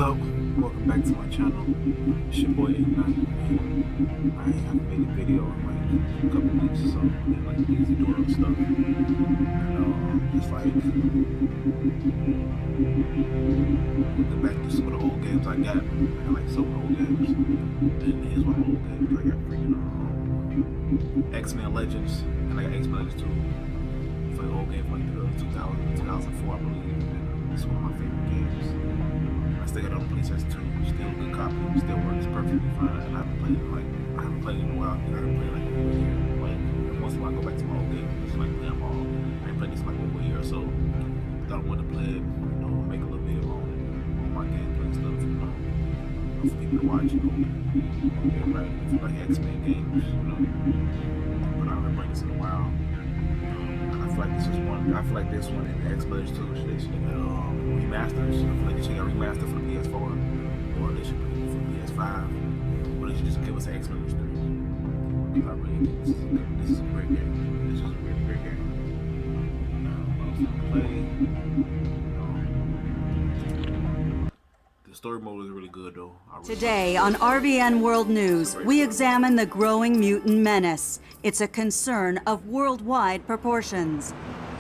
up? Welcome back to my channel. It's your boy Xmen. I haven't made a video in like a couple weeks, so I've been like busy doing other stuff. And just like looking back to some of the old games I got. I got like so many old games. And here's one of the old games. I got freaking Xmen Legends, and I got Xmen Legends 2. It's like an old game from like the 2004, I believe. And it's one of my favorite games. I still got it on Ps2, still a good copy, still works perfectly fine. And I haven't played it in a while. I haven't played like a year. Like once in a while I go back to my old games, just like play them all. I ain't played this like over a year or so. Thought I wanted to play it, make a little video on my gameplay and stuff, for people to watch, right? If you like X-Men games, But I haven't played this in a while. I feel like this one and the Xmen Legends 2 they should have got remasters. I feel like they should have got remastered for the PS4, or they should put it for the PS5, or they should just give us an Xmen Legends 3. Because I really think this is a great game. This is a really great game. The story mode is really good though. Today on RVN World News, we examine the growing mutant menace. It's a concern of worldwide proportions.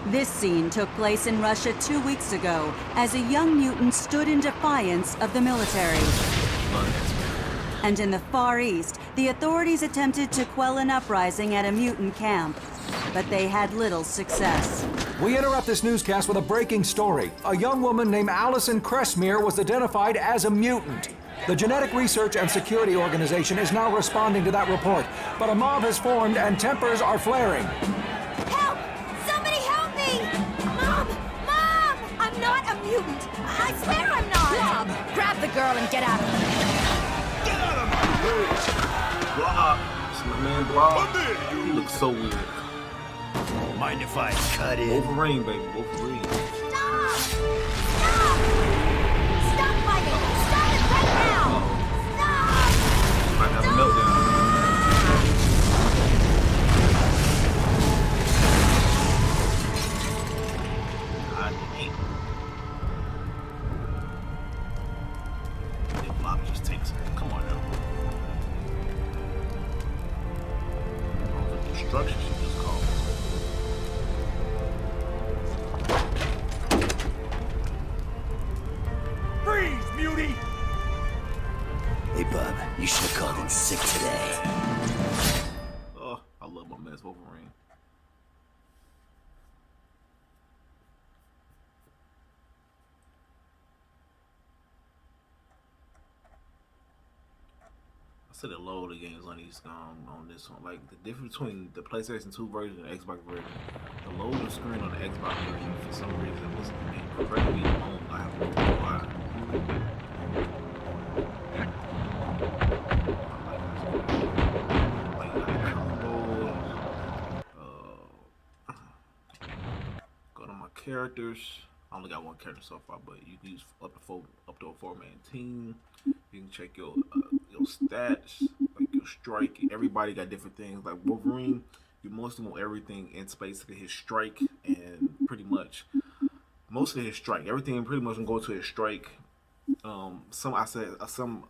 This scene took place in Russia 2 weeks ago as a young mutant stood in defiance of the military. And in the Far East, the authorities attempted to quell an uprising at a mutant camp, but they had little success. We interrupt this newscast with a breaking story. A young woman named Allison Cressmere was identified as a mutant. The Genetic Research and Security Organization is now responding to that report, but a mob has formed and tempers are flaring. Help! Somebody help me! Mom! Mom! I'm not a mutant! I swear I'm not! Blob! Grab the girl and get out of here! Get out of my way! Blob! It's my man Blob. He looks so weird. Mind if I cut in? Wolverine, baby. Wolverine. Stop! Stop! Stop fighting! Stop it right now! Stop! Might have a meltdown. God damn. That Blob just takes it. Come on now. All the destruction she just called. Hey, Bob, you should have called in sick today. Oh, I love my man's Wolverine. I said it load the games on these on this one. Like the difference between the PlayStation 2 version and the Xbox version. The loading screen on the Xbox version for some reason was incredibly long. I have no clue why. Go to my characters. I only got one character so far, but you can use up to a 4-man team. You can check your stats, like your strike. Everybody got different things. Like Wolverine, you mostly want everything in basically his strike and pretty much mostly his strike. Everything pretty much can go to his strike. Some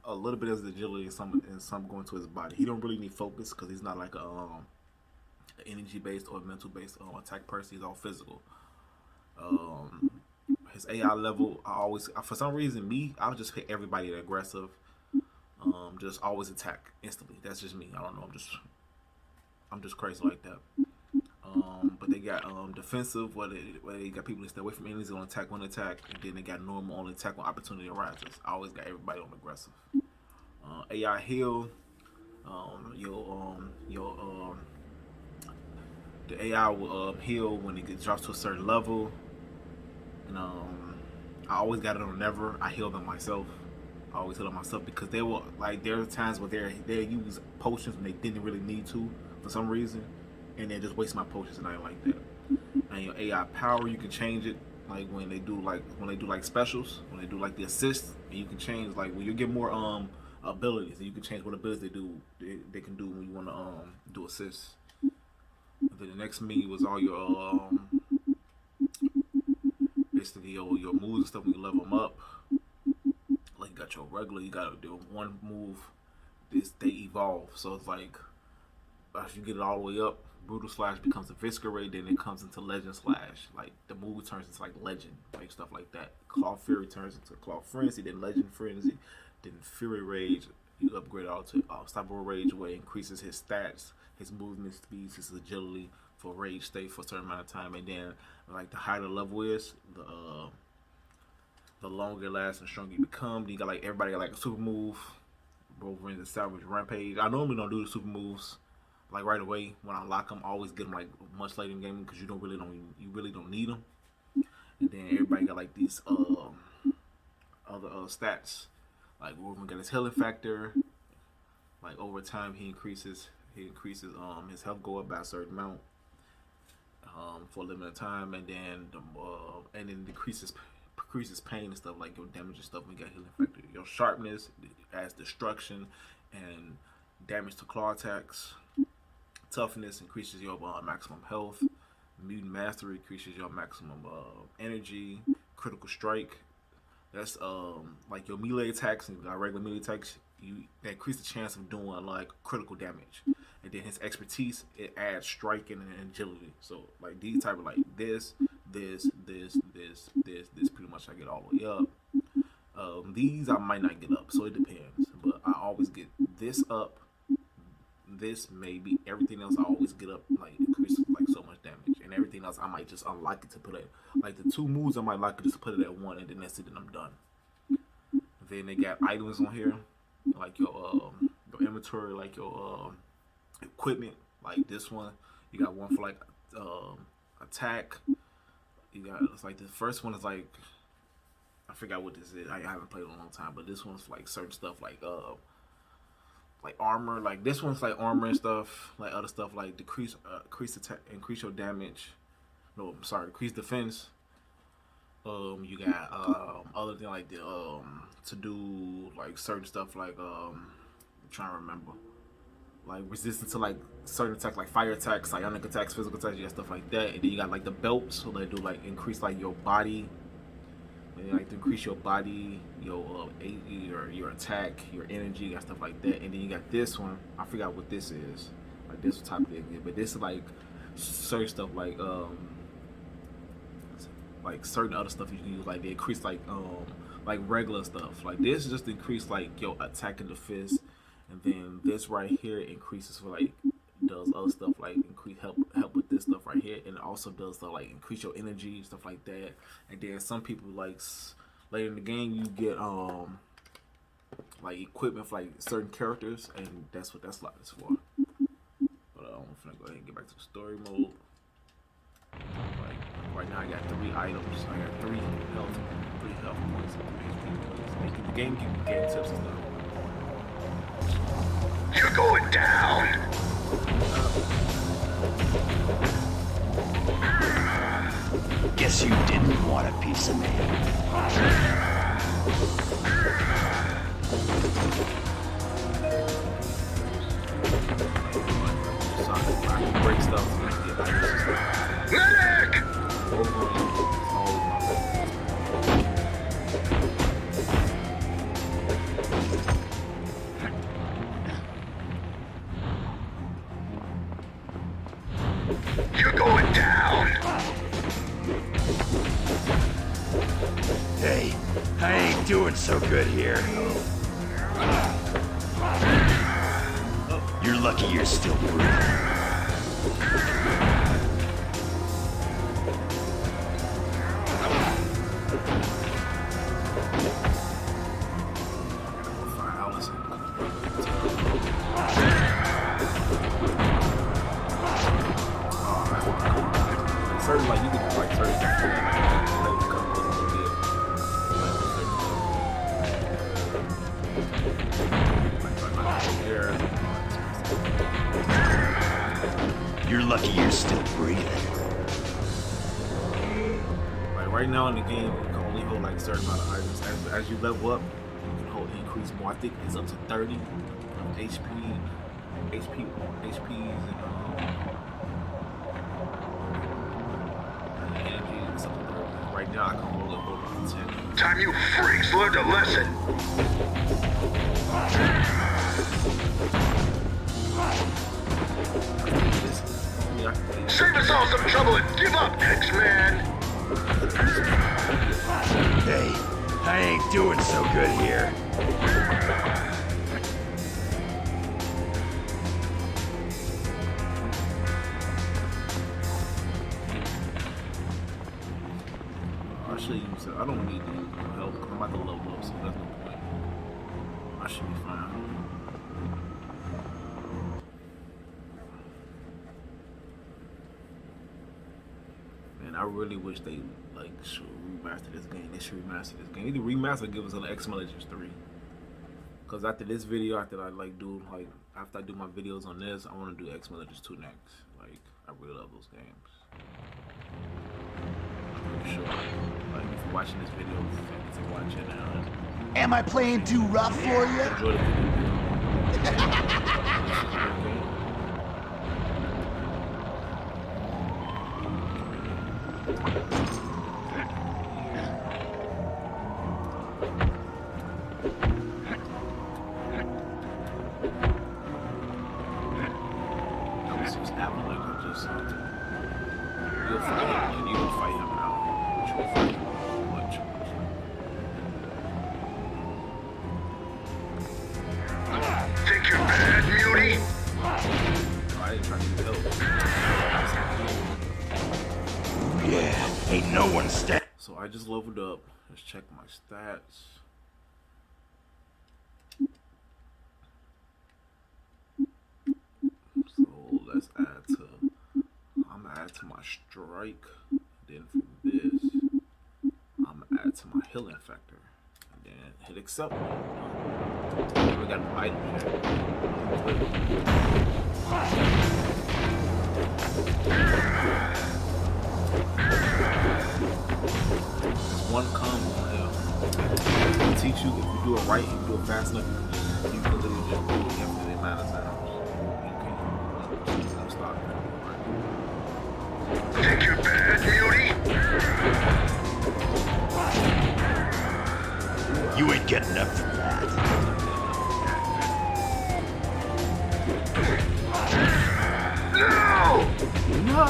a little bit of his agility, and some going to his body. He don't really need focus because he's not like a energy based or mental based attack person. He's all physical. His AI level, for some reason I'll just hit everybody that aggressive. Just always attack instantly. That's just me. I don't know. I'm just crazy like that. But they got defensive, where they got people that stay away from enemies on attack one attack, and then they got normal on attack when opportunity arises. I always got everybody on aggressive. AI heal. The AI will heal when it drops to a certain level. And I always got it on never. I heal them myself. I always heal them myself because they will there are times where they use potions when they didn't really need to for some reason, and they just waste my potions, and I ain't like that. And your AI power, you can change it like when they do specials, when they do like the assists, and you can change like when you get more abilities, and you can change what abilities they can do when you want to do assists. And then the next menu was all your basically your moves and stuff when you level them up. Like you got got your regular. You gotta do one move. They evolve. So it's like as you get it all the way up, Brutal Slash becomes Eviscerate, then it comes into Legend Slash. Like the move turns into like Legend, like stuff like that. Claw Fury turns into Claw Frenzy, then Legend Frenzy, then Fury Rage. You upgrade all to Unstoppable Rage, where it increases his stats, his movement speeds, his agility for rage state for a certain amount of time. And then like the higher the level is, the longer it lasts and stronger you become. Then you got like everybody got like a super move. Wolverine's the Savage Rampage. I normally don't do the super moves like right away when I unlock them. I always get them like much later in the game because you really don't need them. And then everybody got like these other stats. Like Wolverine got his healing factor. Like over time he increases his health go up by a certain amount for a limited time, and then decreases pain and stuff, like your damage and stuff when you got healing factor. Your sharpness adds destruction and damage to claw attacks. Toughness increases your maximum health. Mutant Mastery increases your maximum energy. Critical Strike, that's like your melee attacks and regular melee attacks, that increase the chance of doing like critical damage. And then his expertise, it adds striking and agility. So like these type of like this pretty much I get all the way up. These I might not get up, so it depends. But I always get this up. This maybe everything else I always get up, like increases like so much damage, and everything else I might just unlock it to put it like the two moves I might like it just put it at one, and then that's it, and I'm done. Then they got items on here like your inventory, like your equipment. Like this one, you got one for like attack. You got, it's like the first one is like, I forgot what this is. I haven't played in a long time, but this one's like certain stuff like armor. Like this one's like armor and stuff. Like other stuff like increase attack, increase your damage. No, I'm sorry, decrease defense. You got other thing like the to do like certain stuff like I'm trying to remember. Like resistance to like certain attacks, like fire attacks, psionic attacks, physical attacks, you got stuff like that. And then you got like the belts, so they do like increase like your body. And like to increase your body, your attack, your energy, you got stuff like that. And then you got this one. I forgot what this is. Like this type of thing, but this is like certain stuff like certain other stuff you can use. Like they increase like regular stuff. Like this just increase like your attack and defense. And then this right here increases for like does other stuff like increase help with this stuff right here, and it also does stuff like increase your energy, stuff like that. And then some people like later in the game you get like equipment for like certain characters, and that's what that's like this for. But I'm gonna go ahead and get back to the story mode. Like right now I got 3 items. I got 3 health points, 3 HP points. The game gives you game tips and stuff. You're going down! Guess you didn't want a piece of me. So I can break stuff and get items. Medic! You're going down! Hey, I ain't doing so good here. You're lucky you're still breathing. Certain like you can like certain You're lucky you're still breathing. like right now in the game you can only hold like a certain amount of items. As you level up, you can hold increase more. I think it's up to 30 HPs and energy and stuff like that. Right Yeah, I can hold on to 10. Time you freaks learned a lesson. Save us all some trouble and give up, X-Men. Hey, I ain't doing so good here. I don't need the help because I'm about to level up, so that's no point. I should be fine. Man, I really wish they should remaster this game. They should remaster this game. Either remaster or give us an Xmen Legends 3. Cause after this video, after I after I do my videos on this, I want to do Xmen Legends 2 next. Like, I really love those games. I'm pretty sure. Like, if you're watching this video, thank you for watching now. Am I playing too rough for you? Enjoy the video. Think you're bad, Mutie? I ain't trying to help. Yeah, ain't no one stand. So I just leveled up. Let's check my stats. So let's add to. I'm gonna add to my strike. Then from this, I'm gonna add to my healing factor. And then hit accept. We got an item here. There's one combo on here. It'll teach you if you do it right and you do it fast enough, you can literally just do it infinite amount of times. You can't stop it. Right? Think you're bad, Mutie? You ain't getting up from that. No! No!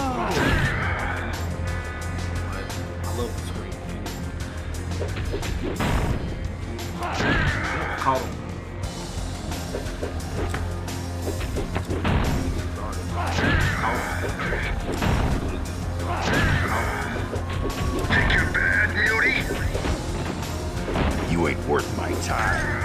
But I love the screen. Caught him. Think you're bad, Mutie? You ain't worth my time.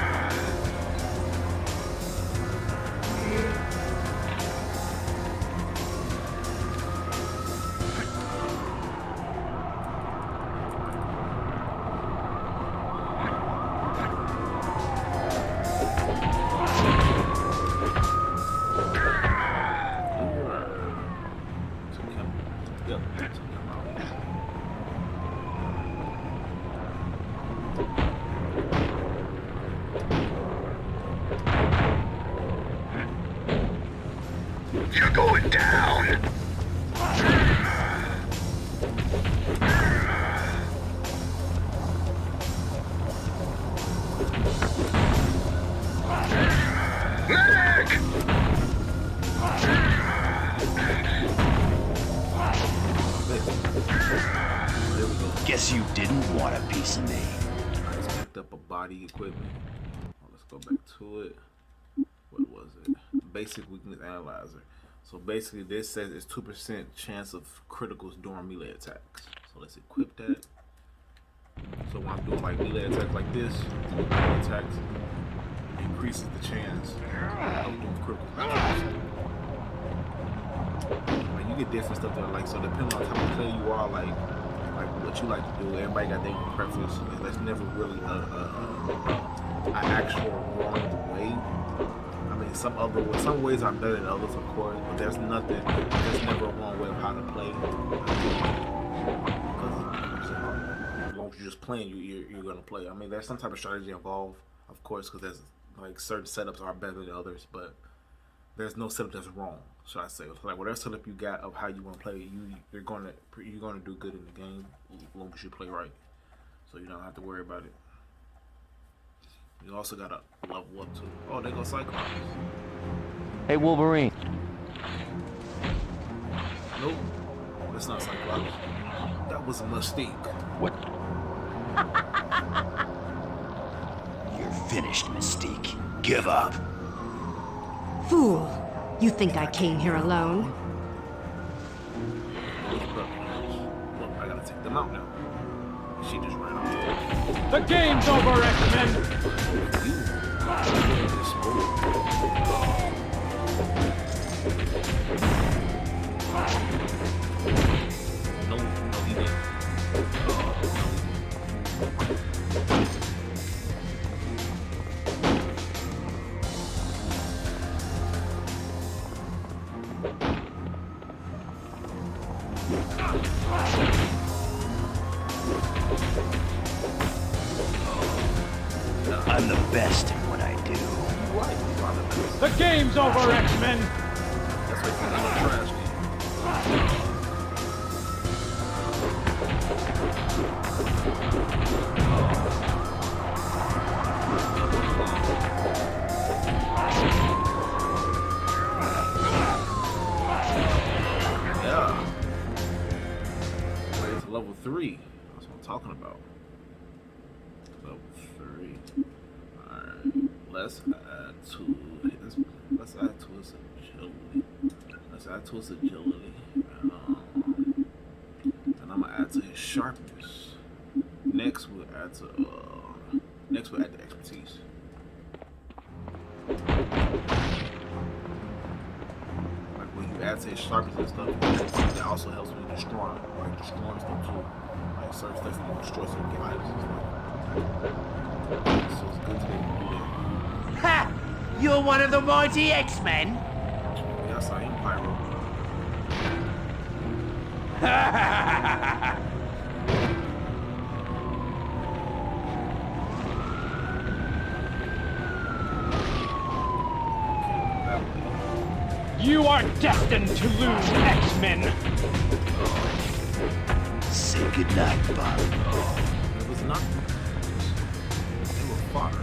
You're going down. Medic! There we go. Guess you didn't want a piece of me. I just picked up a body equipment. Oh, let's go back to it. What was it? Basic weakness analyzer. So basically this says it's 2% chance of criticals during melee attacks. So let's equip that. So when I'm doing like melee attacks like this, melee attacks, it increases the chance of doing critical attacks. Like you get different stuff there, like so depending on how much player you are, like what you like to do, everybody got their preference. That's never really an actual wrong way. I mean, some ways are better than others, of course, but there's never a wrong way of how to play. Because as long as you're just playing, you're gonna play. I mean, there's some type of strategy involved, of course, because there's like certain setups are better than others, but there's no setup that's wrong, should I say. So like whatever setup you got of how you want to play, you're gonna do good in the game as long as you play right. So you don't have to worry about it. You also gotta level up too. Oh, there goes Cyclops. Hey, Wolverine. Nope, that's not Cyclops. That was a mistake. What? You're finished, Mystique. Give up. Fool! You think I came here alone? Look, I gotta take them out now. She just ran off. The game's over, X-Men! No, he didn't. I'm the best at what I do. The game's over, X-Men! That's why you're not trash. Yeah. Wait, it's level 3. That's what I'm talking about. Level 3. Alright. Let's add to his agility. Let's add to his agility. And I'm gonna add to his sharpness. Next we'll add to the expertise. Like when you add to his sharpness and stuff, that also helps with destroying stuff too. Like certain stuff you can destroy so you get items and stuff. So it's good to be able to do that. Ha! You're one of the mighty X-Men? Yes, I am Pyro. You are destined to lose, X-Men! Say goodnight, Bob. It was nothing. They were fodder.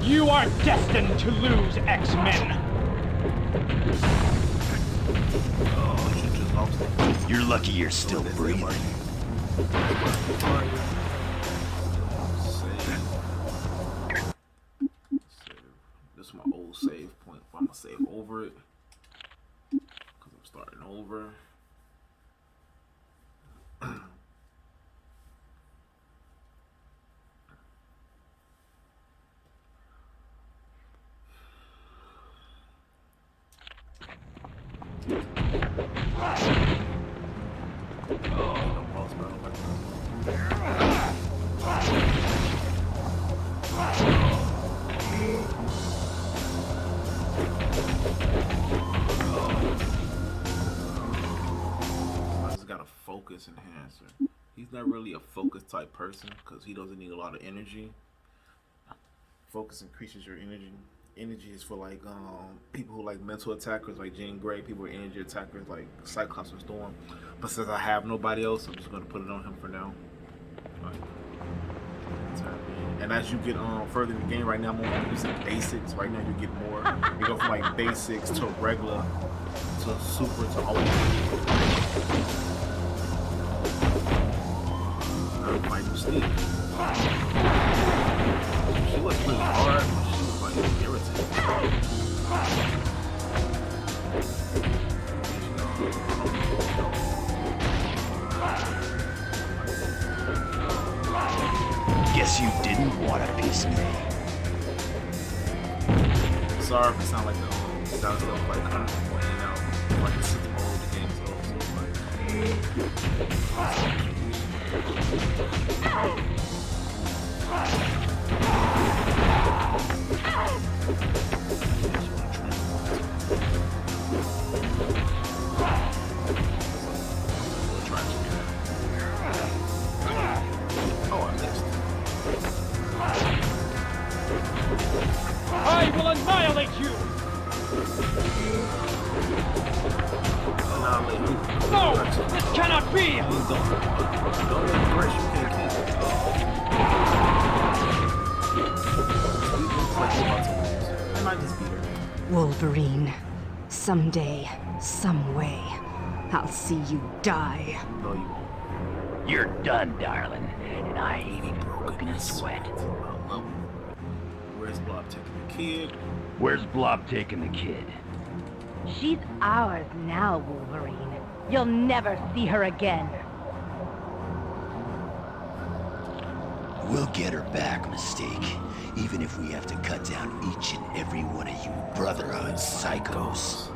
You are destined to lose, X-Men! You're lucky you're still breathing. This is my old save point. I'm gonna save over it because I'm starting over. I just got a focus enhancer. He's not really a focus type person because he doesn't need a lot of energy. Focus increases your energy. Energy is for like people who like mental attackers like Jean Grey, people who are energy attackers like Cyclops and Storm. But since I have nobody else, I'm just gonna put it on him for now. Like, and as you get further in the game, right now I'm only using basics. Right now you get more. You go from like basics to regular to super to ultimate. I'm fighting Steve. She was really hard, but she was like irritating. sorry if it sound like the sound stuff like kind of pointing out like the system all the games oh, I missed. I will annihilate you! No! This cannot be! Don't let it rush. You can't keep it. I might just beat her. Wolverine, someday, some way, I'll see you die. No, you won't. You're done, darling. And I ain't even broken a sweat. Where's Blob taking the kid? Where's Blob taking the kid? She's ours now, Wolverine. You'll never see her again. We'll get her back, Mystique. Even if we have to cut down each and every one of you Brotherhood psychos.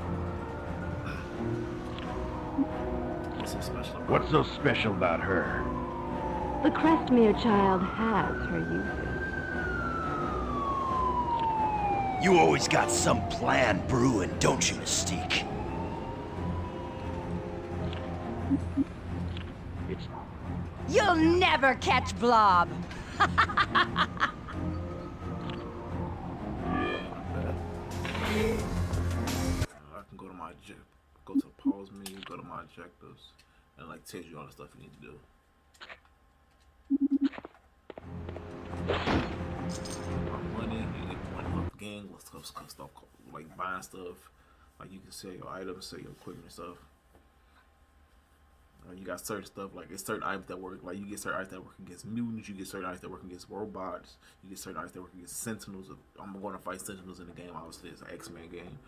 What's so special about her? The Crestmere child has her uses. You always got some plan brewing, don't you, Mystique? You'll never catch Blob! I can go to my go to the pause menu, go to my objectives, and like tells you all the stuff you need to do. Money, you get money off the game, stuff like buying stuff. Like you can sell your items, sell your equipment and stuff. You got certain stuff, like it's certain items that work, like you get certain items that work against mutants, you get certain items that work against robots, you get certain items that work against sentinels. I'm going to fight sentinels in the game, obviously it's an X-Men game.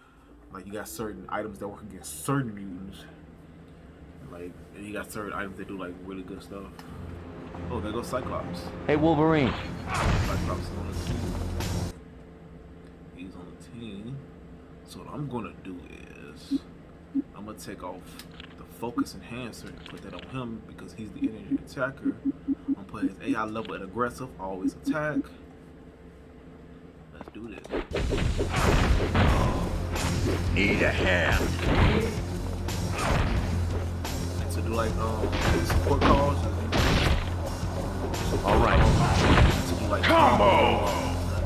Like you got certain items that work against certain mutants. Like and you got certain items that do like really good stuff. Oh, there goes Cyclops. Hey, Wolverine. Cyclops is on the team. He's on the team. So what I'm gonna do is I'm gonna take off the focus enhancer and put that on him because he's the energy attacker. I'm gonna put his AI level at aggressive, always attack. Let's do this. Need a hand. To do like support calls. All right. To do like combo.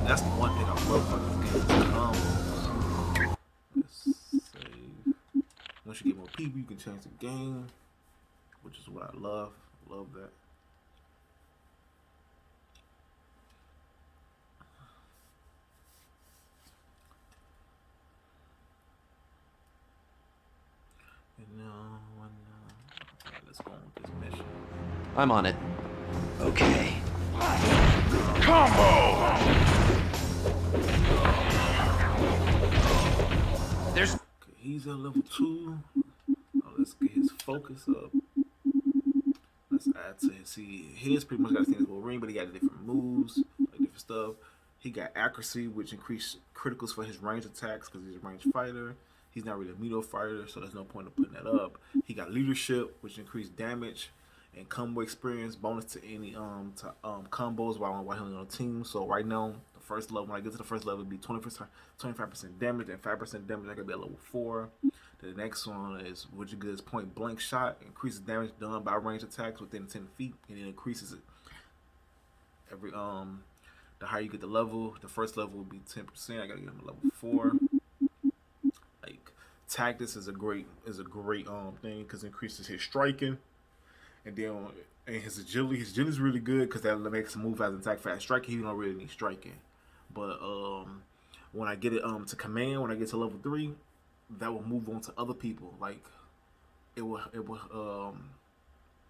That's the one thing I love about this game. Combos. Let's save. Once you get more people, you can change the game, which is what I love. Love that. Let's go on with this mission. I'm on it. Okay. Combo! There's... Okay, he's at level 2. Let's get his focus up. Let's add to his. See, his pretty much got the same as Wolverine, but he got different moves, like different stuff. He got accuracy, which increased criticals for his range attacks because he's a range fighter. He's not really a melee fighter, so there's no point in putting that up. He got leadership, which increased damage and combo experience bonus to any combos while he's on a team. So right now, the first level, when I get to the first level, it'll be 25% damage and 5% damage. I could be at level 4. The next one is which is point blank shot, increases damage done by range attacks within 10 feet, and it increases it every the higher you get the level. The first level will be 10%. I gotta get him to level 4. Like tactics is a great thing because it increases his striking. And then his agility is really good because that makes him move as an attack fast. Striking, he don't really need striking. But when I get it to command, when I get to level 3, that will move on to other people. Like it will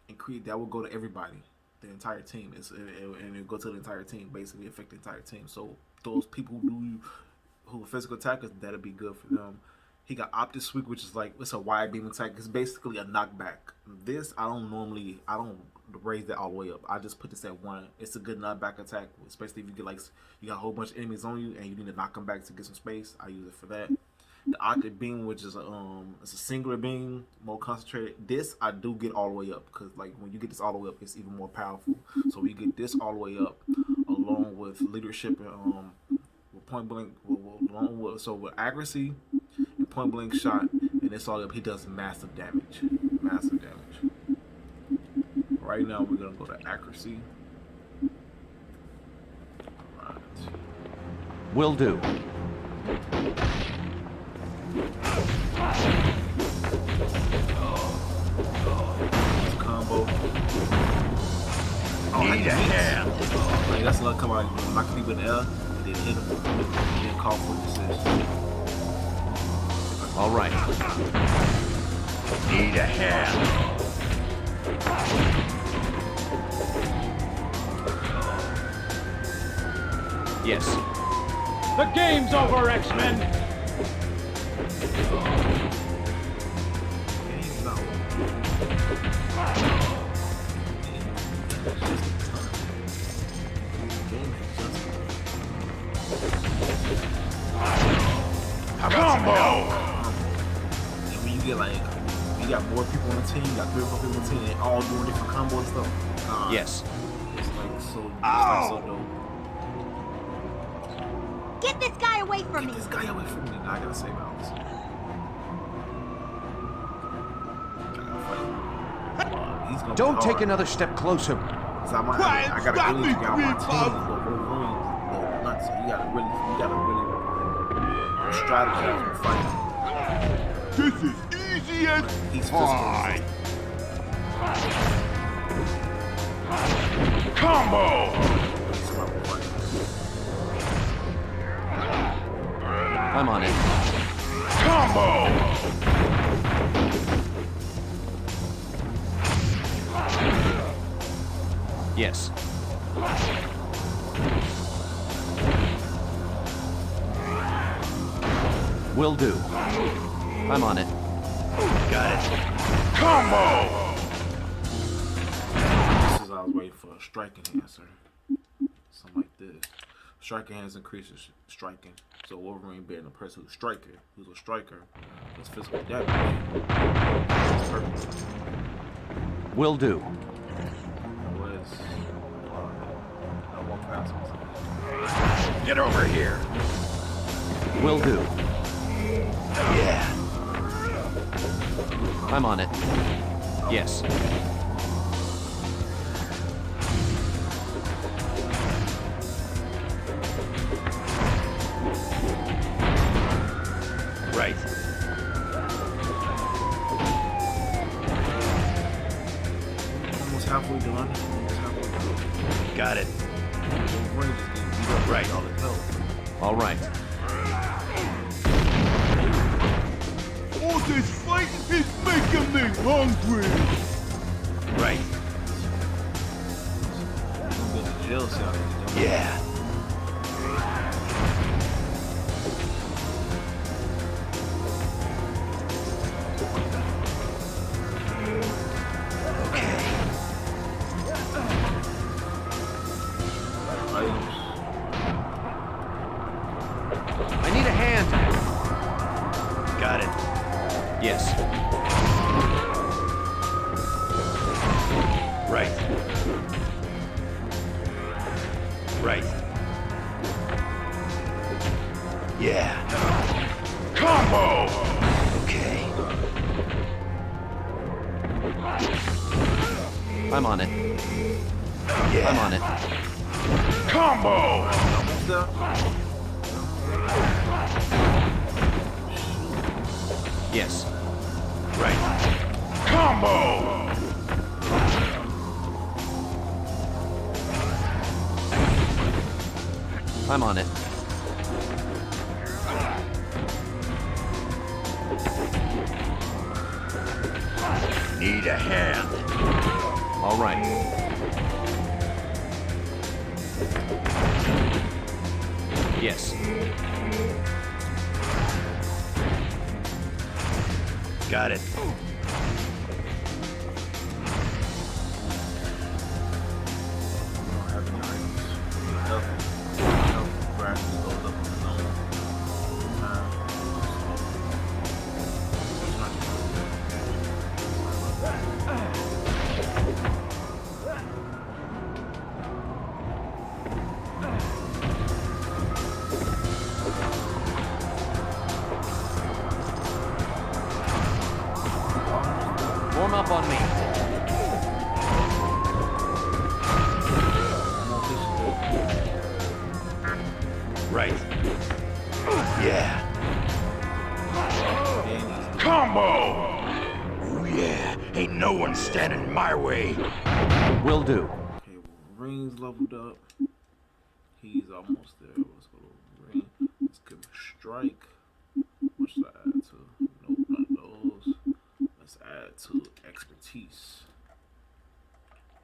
increase. That will go to everybody, the entire team. And it go to the entire team, basically affect the entire team. So those people who are physical attackers, that'll be good for them. He got Optic Sweep, which is like it's a wide beam attack. It's basically a knockback. This I don't raise that all the way up. I just put this at 1. It's a good knockback attack, especially if you get like you got a whole bunch of enemies on you and you need to knock them back to get some space. I use it for that. The octave beam, which is it's a singular beam, more concentrated. This I do get all the way up because like when you get this all the way up, it's even more powerful. So we get this all the way up, along with leadership and with point blank, with accuracy and point blank shot, and this all up. He does massive damage, massive damage. Right now we're gonna go to accuracy. All right. Will do. Combo. Need a hand. Like that's another combo. Knock people in the air and then hit them and then call for assist. All right. Need a hand. Yes. The game's over, X-Men! Combo! And when you get like, you got more people on the team, you got 3 or 4 people on the team, and they all doing different combos and stuff. Yes. It's like so dope. Get this guy away from me! Get this guy away from me. Now I gotta save Alice. I gotta fight. He's gonna Don't take another step closer. I gotta really get on my team, but Wolverine is nuts. So you gotta really strategize and fight. This is easy as He's pie. Combo! I'm on it. Combo! Yes. Will do. I'm on it. Got it. Combo! This is I was waiting for a striking hand, sir. Something like this. Striking hands increases striking. So Wolverine being a person who's a striker, is physical damage. It's perfect. Will do. Was I walk past myself. Get over here. Will do. Yeah. I'm on it. Yes. Right. Almost halfway done. Got it. Wolverine just getting beat up Right. all the health. All right. All this fighting is making me hungry. Right. He's gonna go to jail cell. Yeah. I need a hand. Got it. Yes. Right. Right. Yeah. Combo! Okay. I'm on it. Yeah. I'm on it. Combo! Yes. Right. Combo! I'm on it. Need a hand. All right. Yes. Got it. graphics goes up on its own. It's not just Warm up on me. Right. Yeah. Combo! Oh yeah. Ain't no one standing in my way. Will do. Okay, Rings leveled up. He's almost there. Let's go to Ring. Let's give him Strike. What should I add to? Nope, none of those. Let's add to Expertise.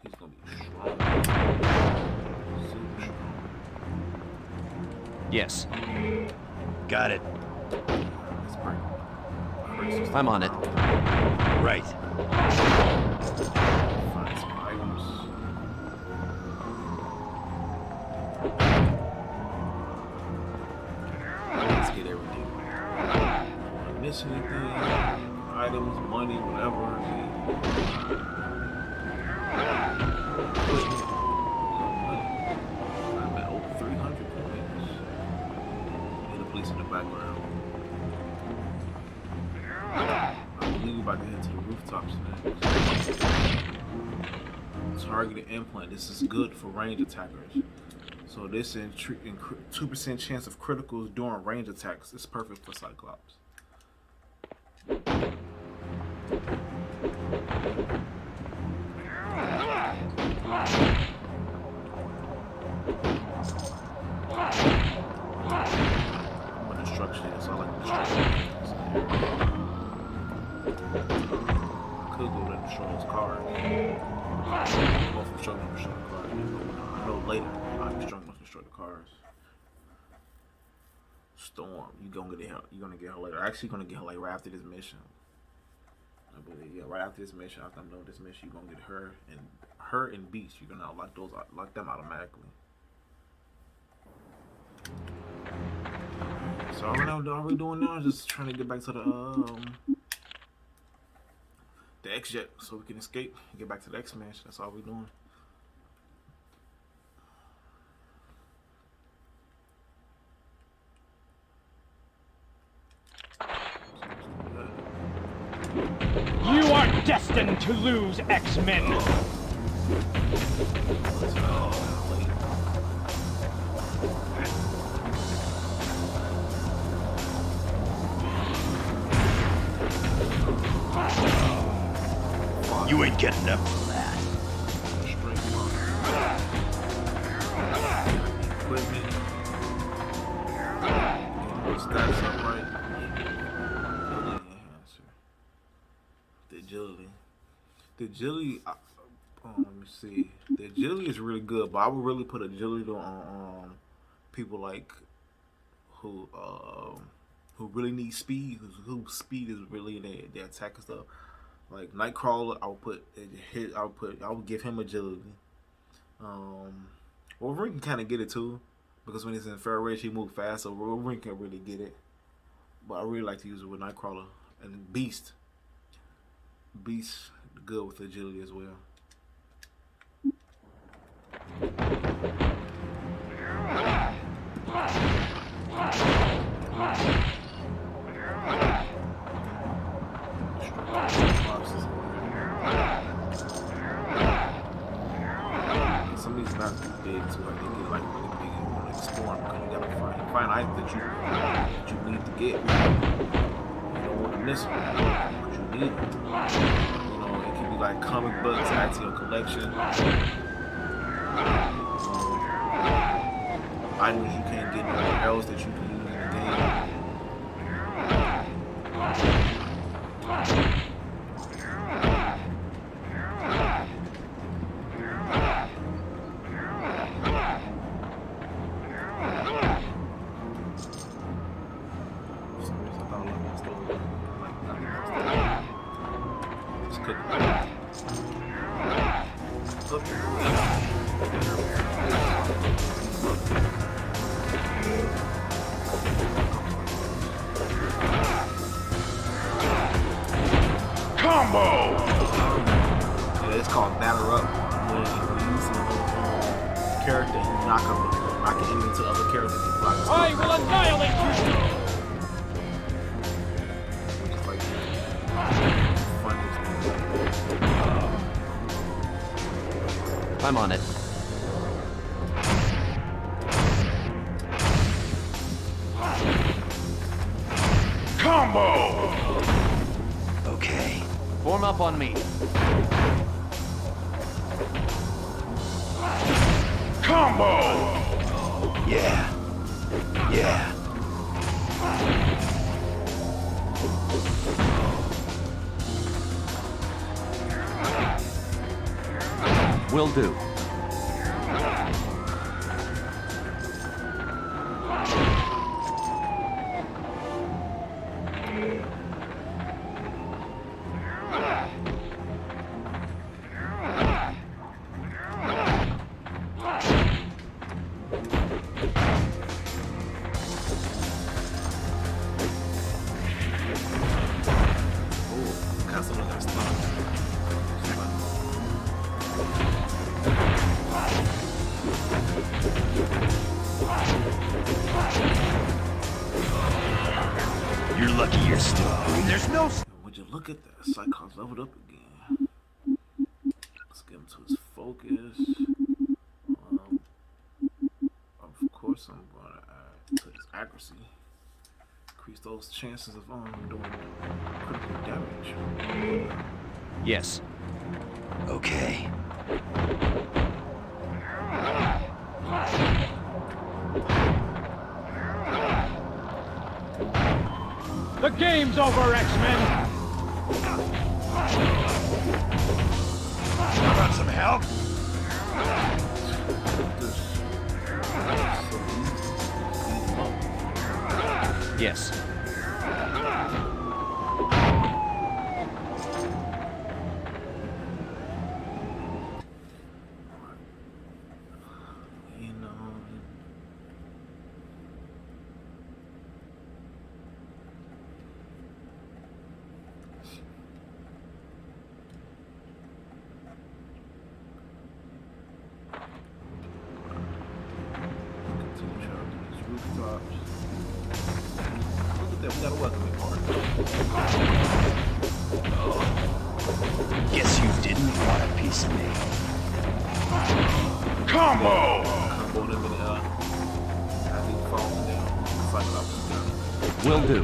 He's gonna be strong. Super strong. Yes. Got it. Let's bring Chris. I'm on it. Right. Find some items. Let's get everything. Don't miss anything. Items, money, whatever. I'm at over 300 coins. And the police in the background. I believe we're about to head to the rooftops next. Targeted implant. This is good for range attackers. So this 2% chance of criticals during range attacks. It's perfect for Cyclops. I'm a destruction, so I like destruction. Could go to destroy his car. Go from struggling to destroy the car. I know later I'm struggling to destroy the cars. Storm, you're gonna get her later. Actually gonna get her like right after this mission. I believe, yeah, right after this mission, after I'm done with this mission, you're gonna get her and Beast. You're gonna lock them automatically. So all we're doing now is just trying to get back to the X-Jet so we can escape and get back to the X-Men. That's all we're doing. You are destined to lose, X-Men! You ain't getting up from that. Equipment. Stats up right. The agility. The agility. Let me see. The agility is really good, but I would really put agility on people like who really need speed, whose speed is really their attack and stuff. Like Nightcrawler, I would give him agility. Wolverine can kind of get it too, because when he's in fair range, he moves fast, so Wolverine can really get it. But I really like to use it with Nightcrawler and Beast. Beast good with agility as well. Some of these not big too, like they get like really big and you want to explore them because you gotta find items that you need to get. You don't want to miss them, but you need them. You know, it can be like comic books, add to your collection. Items you can't get anywhere else that you can use in the game. batter up when you use another character and you knock it into other characters and block it. I will annihilate you! Which is like funniest thing. I'm on it. Combo! Okay. Form up on me. Combo! Yeah. Yeah. Will do. You're lucky you're still breathing. There's no... Would you look at that? Cyclops leveled up again. Let's get him to his focus. Of course, I'm going to add to his accuracy. Increase those chances of doing critical damage. Yes. Okay. The game's over, X-Men! Want some help? Yes. You know. Continue traveling to these rooftops. Look at that, we got a welcoming party. Guess you didn't want a piece of me. Combo! Combo them in as he falls down. Cyclops is down. Will do.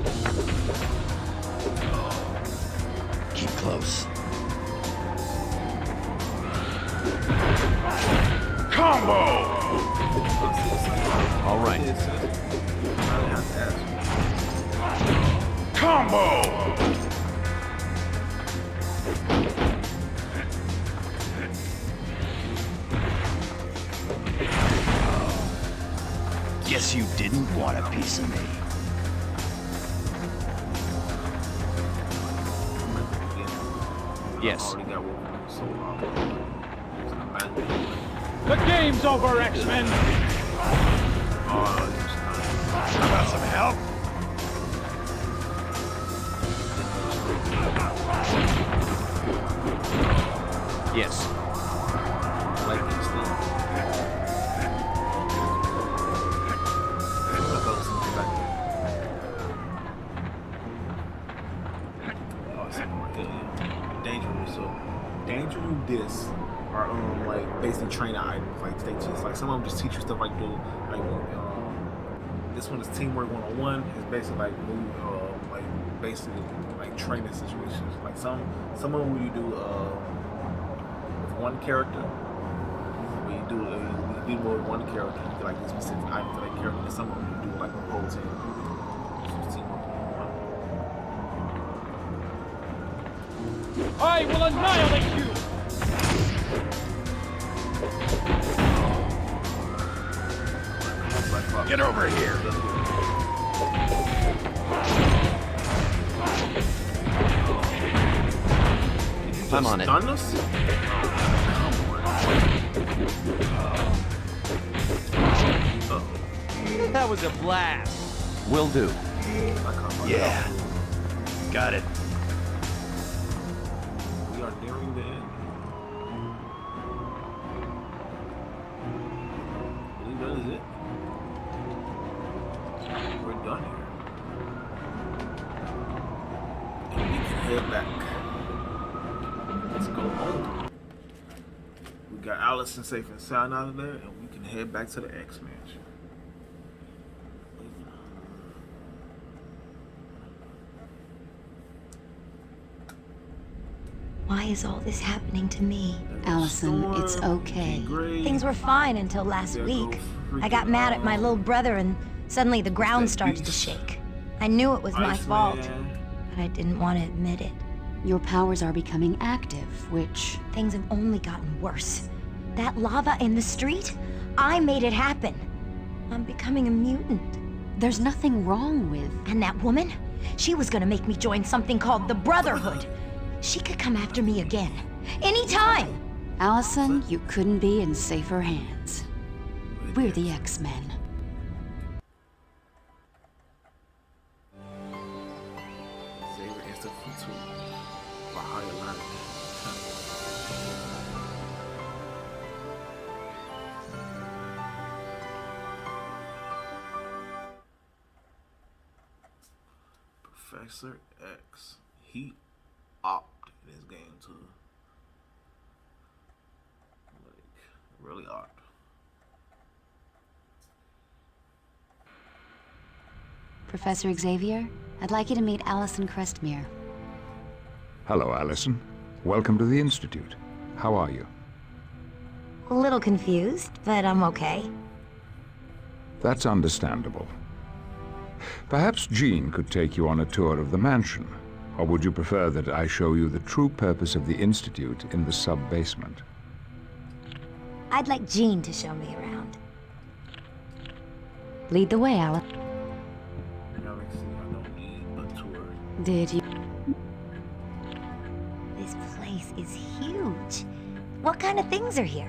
Keep close. Combo! All right. Combo! Guess you didn't want a piece of me. Yes. The game's over, X-Men! Want some help? Yes. Danger discs are like basically training items. Like they just like some of them just teach you stuff like this one is teamwork 101. It's basically like basically like training situations. Like some of them you do with one character. When you do more with one character, you get like this specific item for that character. And some of them you do like a whole team. So teamwork 101. I will annihilate you! Get over here! I'm on it. Stun us? That was a blast. Will do. Yeah. Got it. We are nearing the end. head back. Let's go home. We got Allison safe and sound out of there, and we can head back to the X-Men. Why is all this happening to me? Allison, it's okay. Things were fine until last week. I got mad at my little brother and suddenly the ground started to shake. I knew it was my fault, but I didn't want to admit it. Your powers are becoming active, which... Things have only gotten worse. That lava in the street? I made it happen. I'm becoming a mutant. There's nothing wrong with... And that woman? She was gonna make me join something called the Brotherhood. She could come after me again. Anytime! Allison, you couldn't be in safer hands. We're the X-Men. Favorite instant for 2. For higher learning. Professor X. He opt in this game to really opt. Professor Xavier, I'd like you to meet Allison Crestmere. Hello, Allison. Welcome to the Institute. How are you? A little confused, but I'm okay. That's understandable. Perhaps Jean could take you on a tour of the mansion, or would you prefer that I show you the true purpose of the Institute in the sub-basement? I'd like Jean to show me around. Lead the way, Alice. Did you? This place is huge. What kind of things are here?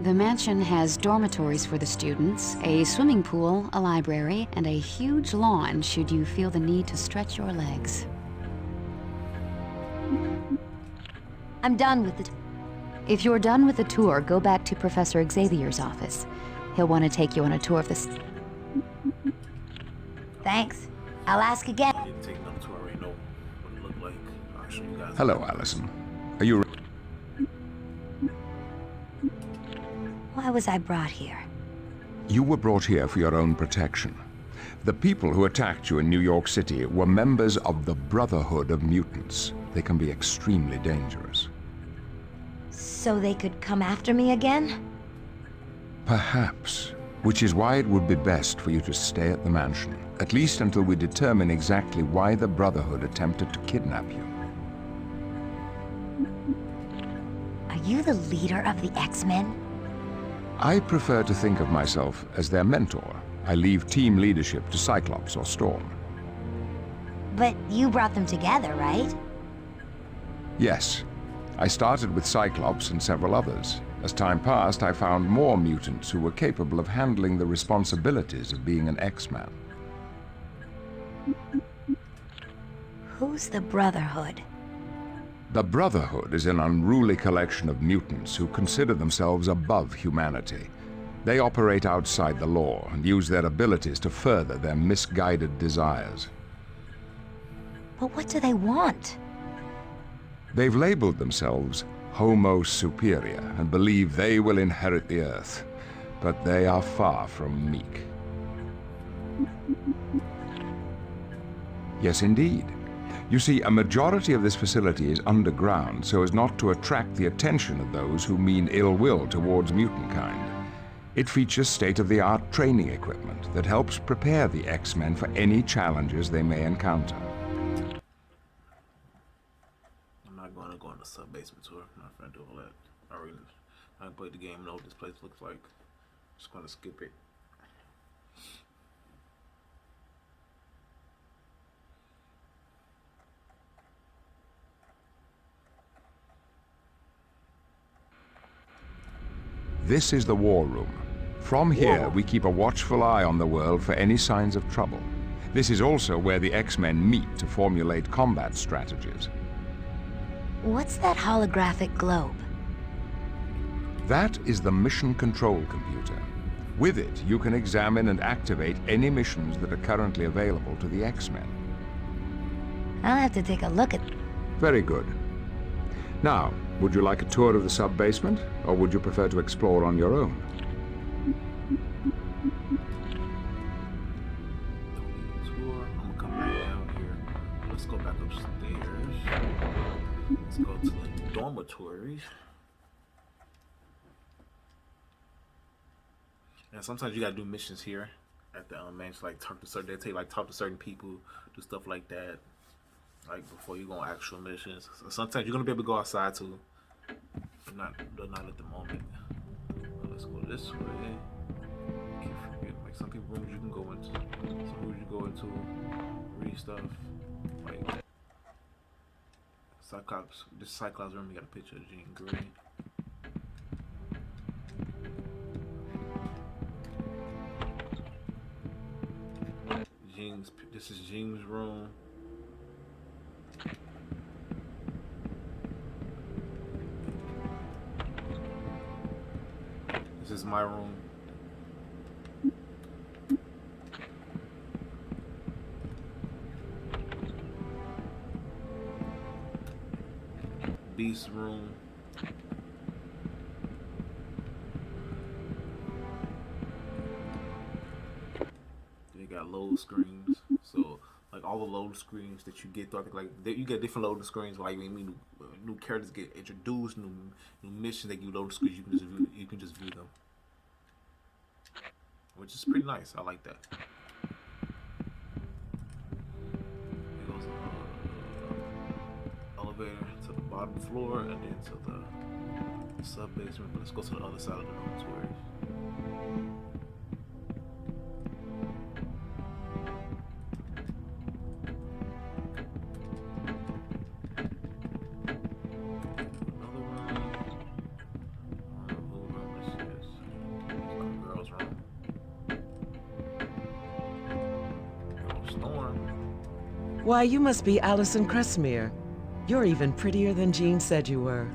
The mansion has dormitories for the students, a swimming pool, a library, and a huge lawn should you feel the need to stretch your legs. I'm done with it. If you're done with the tour, go back to Professor Xavier's office. He'll want to take you on a tour of this. Thanks. I'll ask again. Hello, Allison. Are you... Why was I brought here? You were brought here for your own protection. The people who attacked you in New York City were members of the Brotherhood of Mutants. They can be extremely dangerous. So they could come after me again? Perhaps. Which is why it would be best for you to stay at the mansion, at least until we determine exactly why the Brotherhood attempted to kidnap you. Are you the leader of the X-Men? I prefer to think of myself as their mentor. I leave team leadership to Cyclops or Storm. But you brought them together, right? Yes. I started with Cyclops and several others. As time passed, I found more mutants who were capable of handling the responsibilities of being an X-Man. Who's the Brotherhood? The Brotherhood is an unruly collection of mutants who consider themselves above humanity. They operate outside the law and use their abilities to further their misguided desires. But what do they want? They've labeled themselves Homo Superior and believe they will inherit the Earth, but they are far from meek. Yes, indeed. You see, a majority of this facility is underground so as not to attract the attention of those who mean ill will towards mutant kind. It features state-of-the-art training equipment that helps prepare the X-Men for any challenges they may encounter. I'm not going to go on the sub-basement tour. I'm not going to do all that. I played the game, know what this place looks like. Just going to skip it. This is the War Room. From here, we keep a watchful eye on the world for any signs of trouble. This is also where the X-Men meet to formulate combat strategies. What's that holographic globe? That is the mission control computer. With it, you can examine and activate any missions that are currently available to the X-Men. I'll have to take a look at... Very good. Now, would you like a tour of the sub-basement, or would you prefer to explore on your own? Tour. I'm gonna come back down here. Let's go back upstairs. Let's go to the dormitories. And sometimes you gotta do missions here at the mansion, like talk to certain. They take like talk to certain people, do stuff like that, like before you go on actual missions. So sometimes you're gonna be able to go outside too, but not at the moment. But let's go this way. Can't forget, like some people rooms you can go into, some rooms you go into, read stuff. Like Cyclops, this Cyclops room, you got a picture of Jean Grey. This is Jean's room. This is my room. Beast's room. They got load screens, so like all the load screens that you get, like you get different loading screens. Like when new characters get introduced, new missions, they give you loading screens. You can just view them, which is pretty nice. I like that. It goes elevator to the bottom floor and then to the sub basement. But let's go to the other side of the dormitory. Why, you must be Allison Cressmere. You're even prettier than Jean said you were.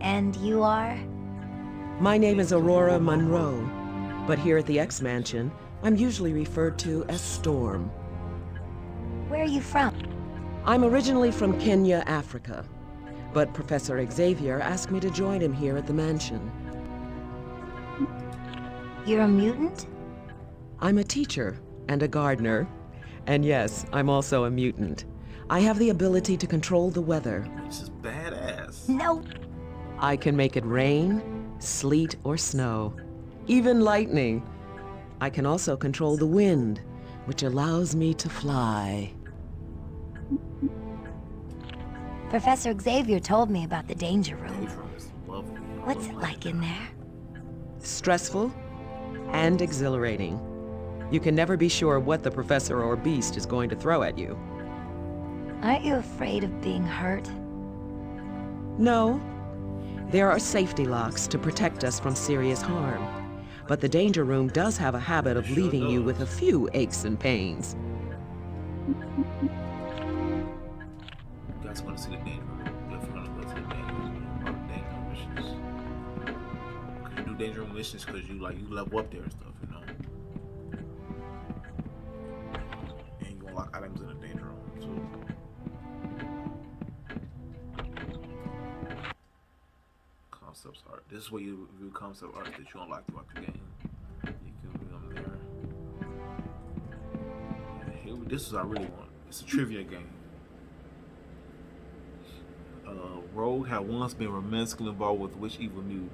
And you are? My name is Aurora Monroe, but here at the X Mansion, I'm usually referred to as Storm. Where are you from? I'm originally from Kenya, Africa, but Professor Xavier asked me to join him here at the mansion. You're a mutant? I'm a teacher and a gardener. And yes, I'm also a mutant. I have the ability to control the weather. This is badass. No. I can make it rain, sleet, or snow. Even lightning. I can also control the wind, which allows me to fly. Professor Xavier told me about the danger room. Is lovely. What's it like in there? Stressful and exhilarating. You can never be sure what the professor or beast is going to throw at you. Aren't you afraid of being hurt? No. There are safety locks to protect us from serious harm. But the danger room does have a habit of leaving you with a few aches and pains. You guys want to see the danger room? Definitely want to go to the danger room. All the danger room missions. Cause you do danger room missions because you level up there and stuff, you know. Items in the danger room too. Concepts art. This is where you view concept art that you unlock throughout the game. You can view them there. Here, this is what I really want. It's a trivia game. Rogue had once been romantically involved with which evil mutant?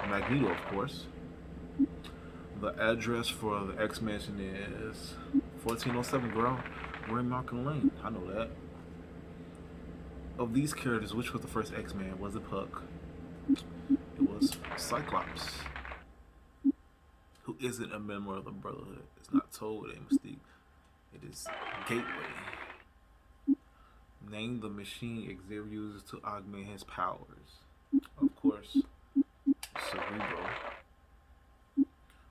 Magneto, of course. The address for the X Mansion is 1407 Greenmarket Lane. I know that. Of these characters, which was the first X-Man? Was it Puck? It was Cyclops, who isn't a member of the Brotherhood. It's not told a Mystique. It is Gateway. Name the machine Xavier uses to augment his powers. Of course, Cerebro.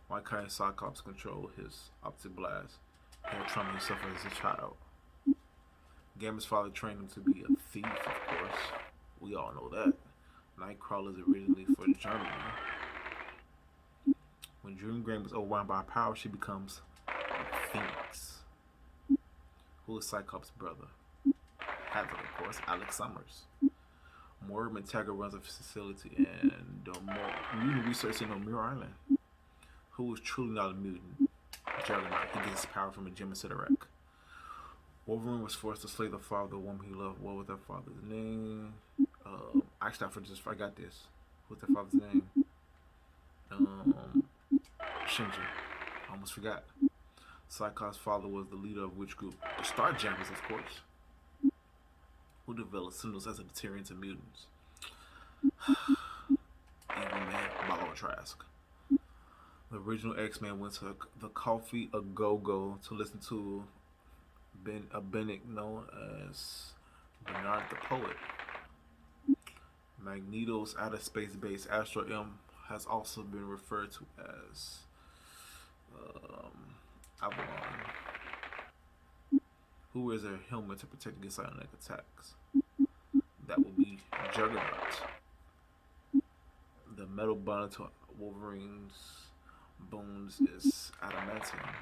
Why can't Cyclops control his optic blast? He had trauma himself as a child. Gamma's father trained him to be a thief, of course. We all know that. Nightcrawler is originally for Germany. When Jean Grey was overwhelmed by power, she becomes a Phoenix, who is Cyclops' brother. Havoc, of course, Alex Summers. Moira McTaggart runs a facility in the mutant research center on Muir Island. Who is truly not a mutant? Juggernaut. He gets his power from a gem in Sidorak. Wolverine was forced to slay the father of the woman he loved. What was that father's name? Actually, I forgot this. What's that father's name? Shinji. I almost forgot. Cyclops' father was the leader of which group? The Star Jammers, of course. Who developed symbols as a deterrent to mutants? Evil Man, Balo Trask. The original X-Men went to the Coffee A Go-Go to listen to a Bennett known as Bernard the Poet. Magneto's outer space base, Astro M, has also been referred to as Avalon, who wears a helmet to protect against psionic attacks. That will be Juggernaut. The metal bond to Wolverine's bones is adamantium,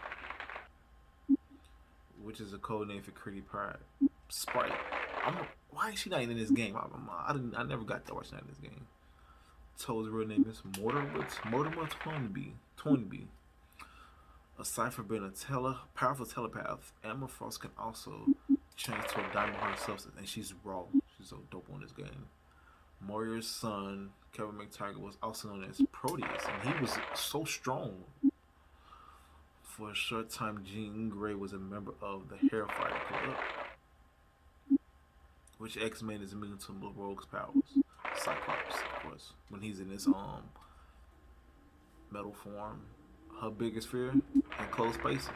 which is a code name for Kitty Pryde. Sprite. Why is she not in this game? I never got to watch that in this game. Toad's real name is Mortimer Toynbee. Aside from being a powerful telepath, Emma Frost can also change to a diamond-hearted substance, and she's raw. She's so dope on this game. Moira's son, Kevin McTaggart, was also known as Proteus, and he was so strong. For a short time, Jean Grey was a member of the Hairfighter Club, which X-Men is immune to Rogue's powers. Cyclops, of course, when he's in his metal form. Her biggest fear? Enclosed spaces.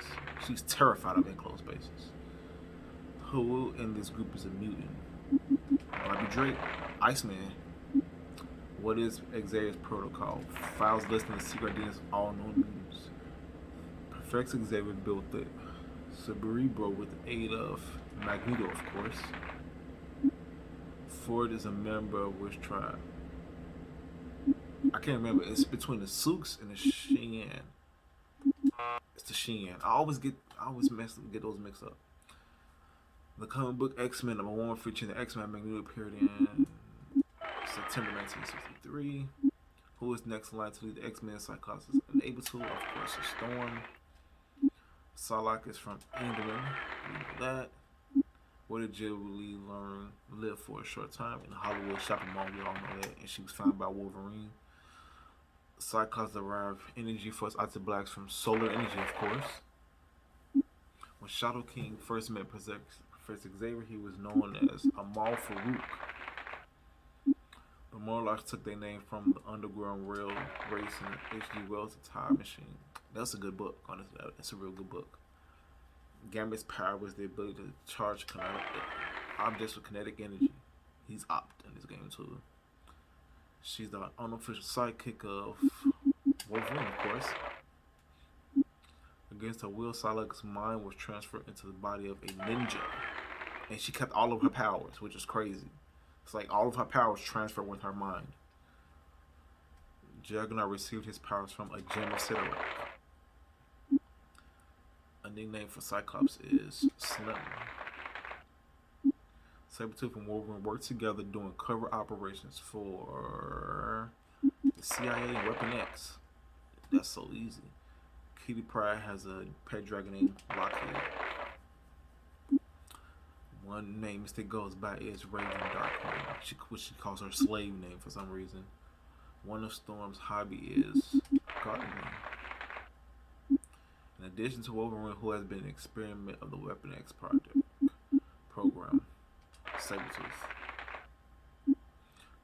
She's terrified of enclosed spaces. Who in this group is a mutant? Bobby Drake, Iceman. What is Xavier's protocol? Files listing the secret identities of all known mutants. Perfects Xavier built the Cerebro with the aid of Magneto, of course. Ford is a member of which tribe? I can't remember. It's between the Sooks and the Shen. It's the Shen. I always get those mixed up. The comic book X-Men #1 featuring the X-Men Magneto appeared in September 1963. Who is next in line to lead the X-Men? Cyclops is unable to, of course, a Storm. Psylocke is from England. We know that. Where did Jubilee live for a short time? In the Hollywood shopping mall, we all know that. And she was found by Wolverine. Cyclops derived energy for his Octoblacks from solar energy, of course. When Shadow King first met Professor Xavier, he was known as Amal Farouk. The Morlocks took their name from the Underground Rail race in H.G. Wells' Time Machine. That's a good book, honestly. That's a real good book. Gambit's power was the ability to charge objects with kinetic energy. He's Opt in this game too. She's the unofficial sidekick of Wolverine, of course. Against her will, Psylocke's mind was transferred into the body of a ninja. And she kept all of her powers, which is crazy. It's like all of her powers transferred with her mind. Juggernaut received his powers from a gem of Sidorak. A nickname for Cyclops is Slim. Sabretooth and Wolverine worked together doing covert operations for the CIA and Weapon X. That's so easy. Kitty Pryde has a pet dragon named Lockheed. One name that goes by is Raven Darkhold, which she calls her slave name for some reason. One of Storm's hobby is gardening. In addition to Wolverine, who has been an experiment of the Weapon X program, Sabretooth.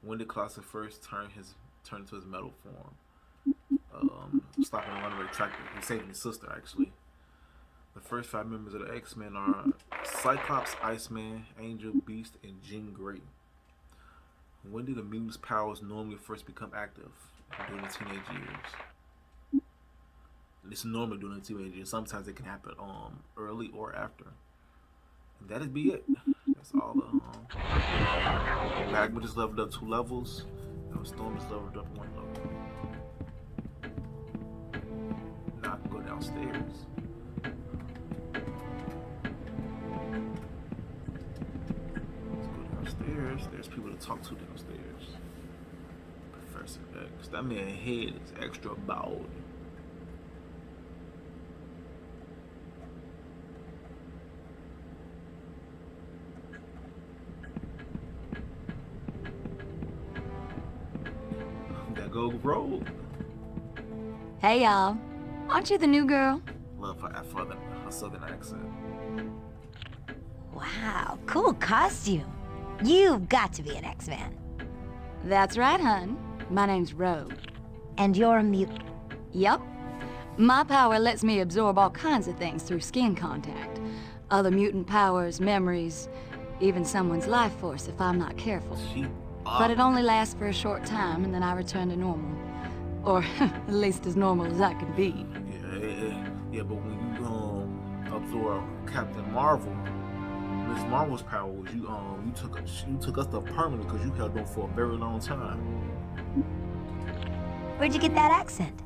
When did Colossus first turn into his metal form? Stopping a runaway tractor. He's saving his sister, actually. The first 5 members of the X-Men are Cyclops, Iceman, Angel, Beast, and Jean Grey. When did the mutant's powers normally first become active? During the teenage years. It's normally during the teenage years. Sometimes it can happen early or after. And that'd be it. That's all. Magma just leveled up 2 levels. And Storm just leveled up 1 level. Now I can go downstairs. talk to downstairs. Professor X. That man's head is extra bald. That go roll. Hey y'all, aren't you the new girl? Love her southern accent. Wow, cool costume. You've got to be an X-Man. That's right, hun. My name's Rogue. And you're a mutant? Yup. My power lets me absorb all kinds of things through skin contact. Other mutant powers, memories, even someone's life force if I'm not careful. But it only lasts for a short time, and then I return to normal. Or at least as normal as I can be. Yeah, but when you absorb Captain Marvel, Miss Marvel's power was you took us to permanent because you held on for a very long time. Where'd you get that accent?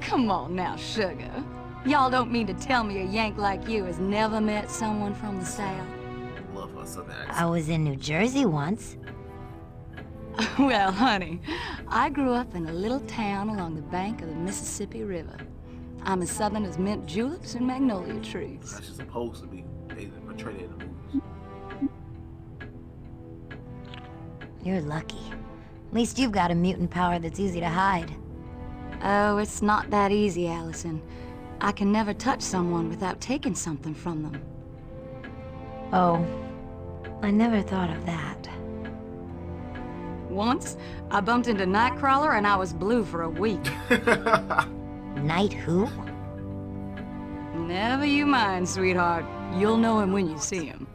Come on now, sugar. Y'all don't mean to tell me a Yank like you has never met someone from the South? Love her southern accent. I was in New Jersey once. Well, honey, I grew up in a little town along the bank of the Mississippi River. I'm as southern as mint juleps and magnolia trees. That's just supposed to be. They portray it in the movies. You're lucky. At least you've got a mutant power that's easy to hide. Oh, it's not that easy, Allison. I can never touch someone without taking something from them. Oh, I never thought of that. Once, I bumped into Nightcrawler and I was blue for a week. Night who? Never you mind, sweetheart. You'll know him when you see him.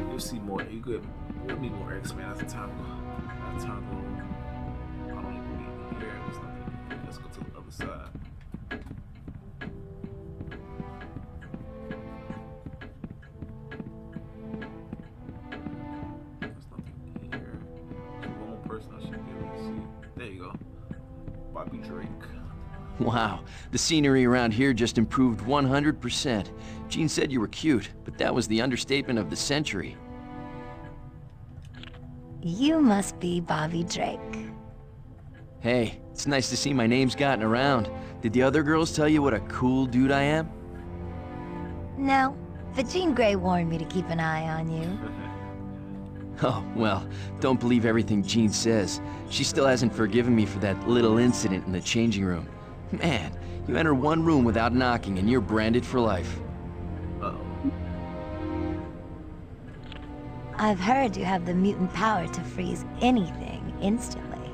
You'll see more. You'll meet more X-Men as time goes. I don't even need here. There's nothing here. Let's go to the other side. There's nothing here. There's one more person I should be able to see. There you go. Bobby Drake. Wow, the scenery around here just improved 100%. Jean said you were cute, but that was the understatement of the century. You must be Bobby Drake. Hey, it's nice to see my name's gotten around. Did the other girls tell you what a cool dude I am? No, but Jean Grey warned me to keep an eye on you. Oh, well, don't believe everything Jean says. She still hasn't forgiven me for that little incident in the changing room. Man, you enter one room without knocking and you're branded for life. Uh-oh. I've heard you have the mutant power to freeze anything instantly.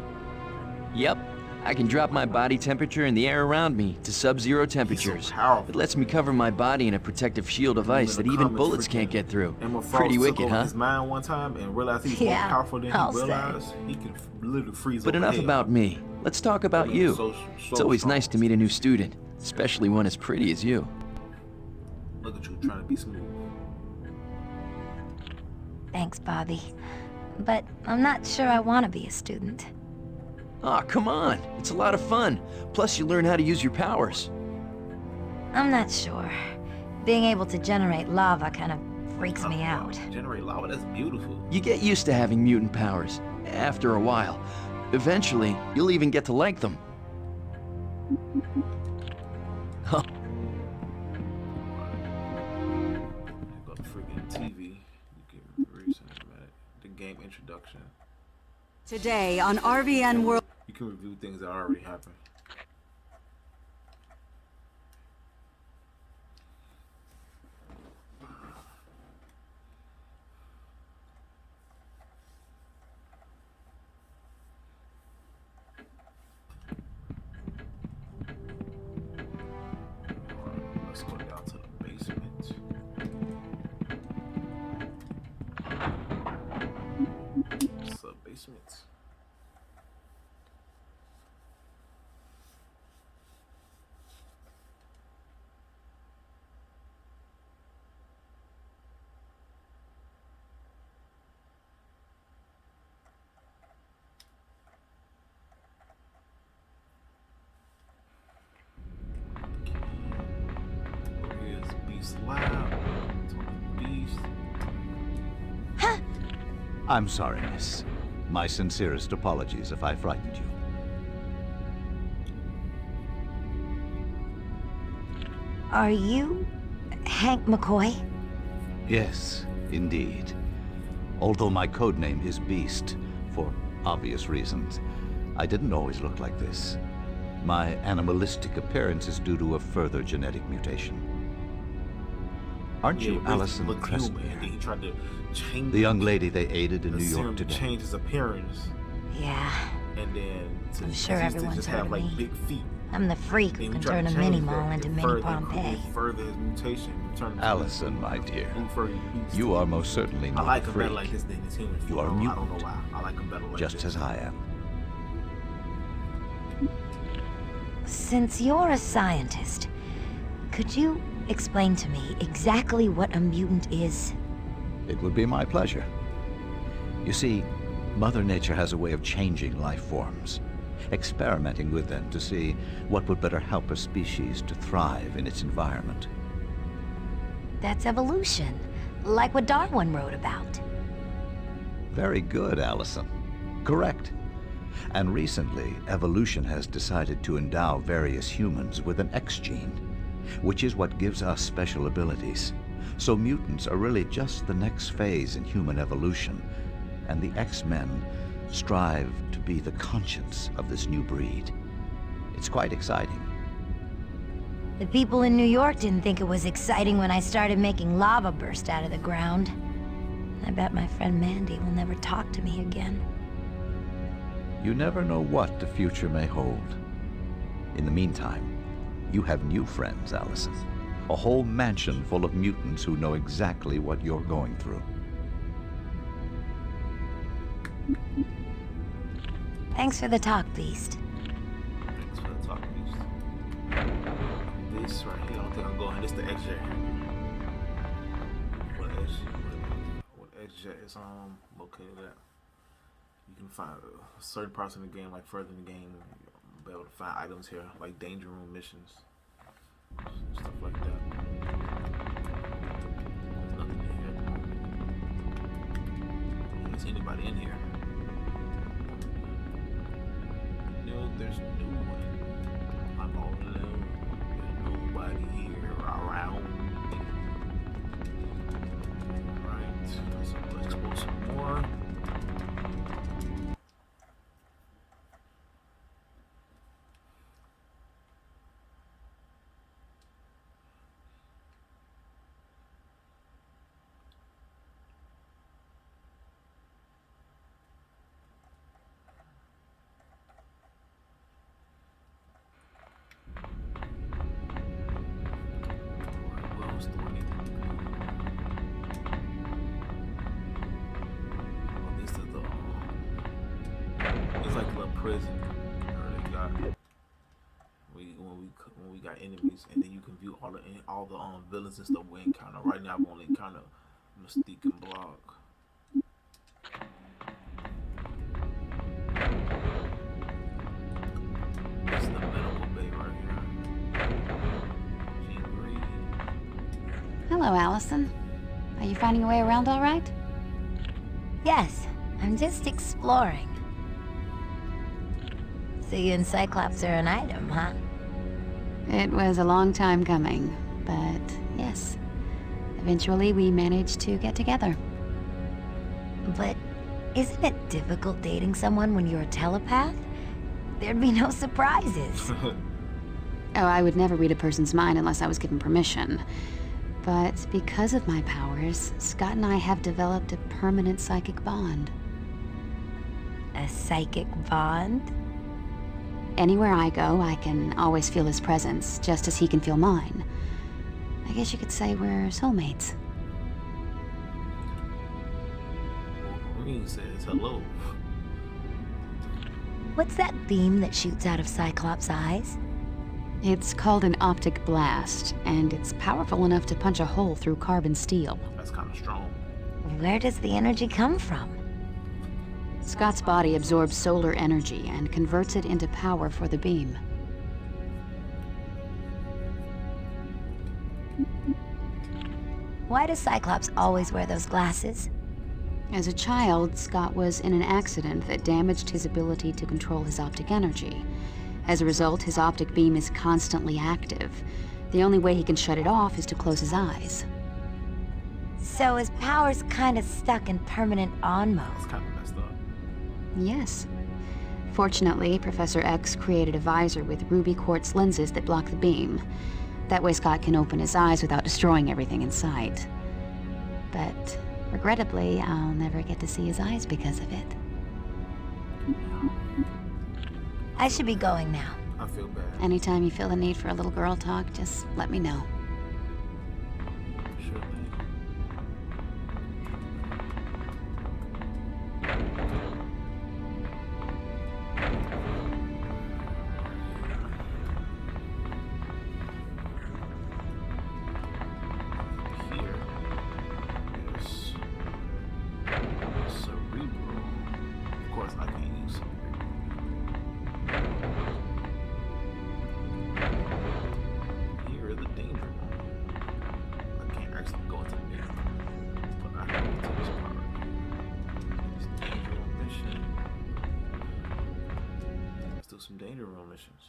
Yep, I can drop my body temperature and the air around me to sub-zero temperatures. So it lets me cover my body in a protective shield of ice that even bullets can't get through. Pretty wicked, huh? His mind one time and realized he's more powerful than he realized. He can literally freeze. But enough about me. Let's talk about you. It's always nice to meet a new student, especially one as pretty as you. Look at you trying to be smooth. Thanks, Bobby. But I'm not sure I want to be a student. Aw, come on. It's a lot of fun. Plus, you learn how to use your powers. I'm not sure. Being able to generate lava kind of freaks me out. Generate lava? That's beautiful. You get used to having mutant powers, after a while. Eventually, you'll even get to like them. Huh. Go to freaking TV. You can read the game introduction. Today on RVN World. You can review things that already happened. Let's go down to the basement. Sub-basement. I'm sorry, miss. My sincerest apologies if I frightened you. Are you Hank McCoy? Yes, indeed. Although my codename is Beast, for obvious reasons, I didn't always look like this. My animalistic appearance is due to a further genetic mutation. Aren't you Allison Cressmere? He tried to change the young lady they aided in New York today? To change his appearance. Yeah. And then I'm sure everyone's just heard have of like me. big feet. I'm the freak who can turn a mini mall into mini Pompeii. Further his mutation. Allison, my dear, you are most certainly not a freak. I like him better like this than his human. You are a mutant. I don't know why. I like him better like just this. As I am. Since you're a scientist, could you explain to me exactly what a mutant is? It would be my pleasure. You see, Mother Nature has a way of changing life forms, experimenting with them to see what would better help a species to thrive in its environment. That's evolution, like what Darwin wrote about. Very good, Allison. Correct. And recently, evolution has decided to endow various humans with an X gene, which is what gives us special abilities. So mutants are really just the next phase in human evolution, and the X-Men strive to be the conscience of this new breed. It's quite exciting. The people in New York didn't think it was exciting when I started making lava burst out of the ground. I bet my friend Mandy will never talk to me again. You never know what the future may hold. In the meantime, you have new friends, Allison. A whole mansion full of mutants who know exactly what you're going through. Thanks for the talk, Beast. Thanks for the talk, Beast. This right here, I don't think I'm going. This the XJ. What XJ is located at? You can find certain parts in the game, like further in the game, you'll be able to find items here, like danger room missions, stuff like that. Nothing in here. Is anybody in here? No, there's no one. I'm all alone. There's nobody here around me. Alright, so let's explore some more. Prison, they got when we got enemies, and then you can view all the villains and stuff we encounter. Right now, I've only encountered Mystique and Block. This is the medical bay right here. Hello, Allison. Are you finding your way around all right? Yes, I'm just exploring. So you and Cyclops are an item, huh? It was a long time coming, but yes. Eventually, we managed to get together. But isn't it difficult dating someone when you're a telepath? There'd be no surprises. Oh, I would never read a person's mind unless I was given permission. But because of my powers, Scott and I have developed a permanent psychic bond. A psychic bond? Anywhere I go, I can always feel his presence, just as he can feel mine. I guess you could say we're soulmates. Wolverine says hello. What's that beam that shoots out of Cyclops' eyes? It's called an optic blast, and it's powerful enough to punch a hole through carbon steel. That's kind of strong. Where does the energy come from? Scott's body absorbs solar energy and converts it into power for the beam. Why does Cyclops always wear those glasses? As a child, Scott was in an accident that damaged his ability to control his optic energy. As a result, his optic beam is constantly active. The only way he can shut it off is to close his eyes. So his power's kind of stuck in permanent on mode. It's kind of messed up. Yes. Fortunately, Professor X created a visor with ruby quartz lenses that block the beam. That way Scott can open his eyes without destroying everything in sight. But regrettably, I'll never get to see his eyes because of it. I should be going now. I feel bad. Anytime you feel the need for a little girl talk, just let me know. Sure thing. Here is cerebral. Of course, I can use cerebral. Here is the danger room. I can't actually go into the danger room, but I can go to this part right here. This danger room mission. Let's do some danger room missions.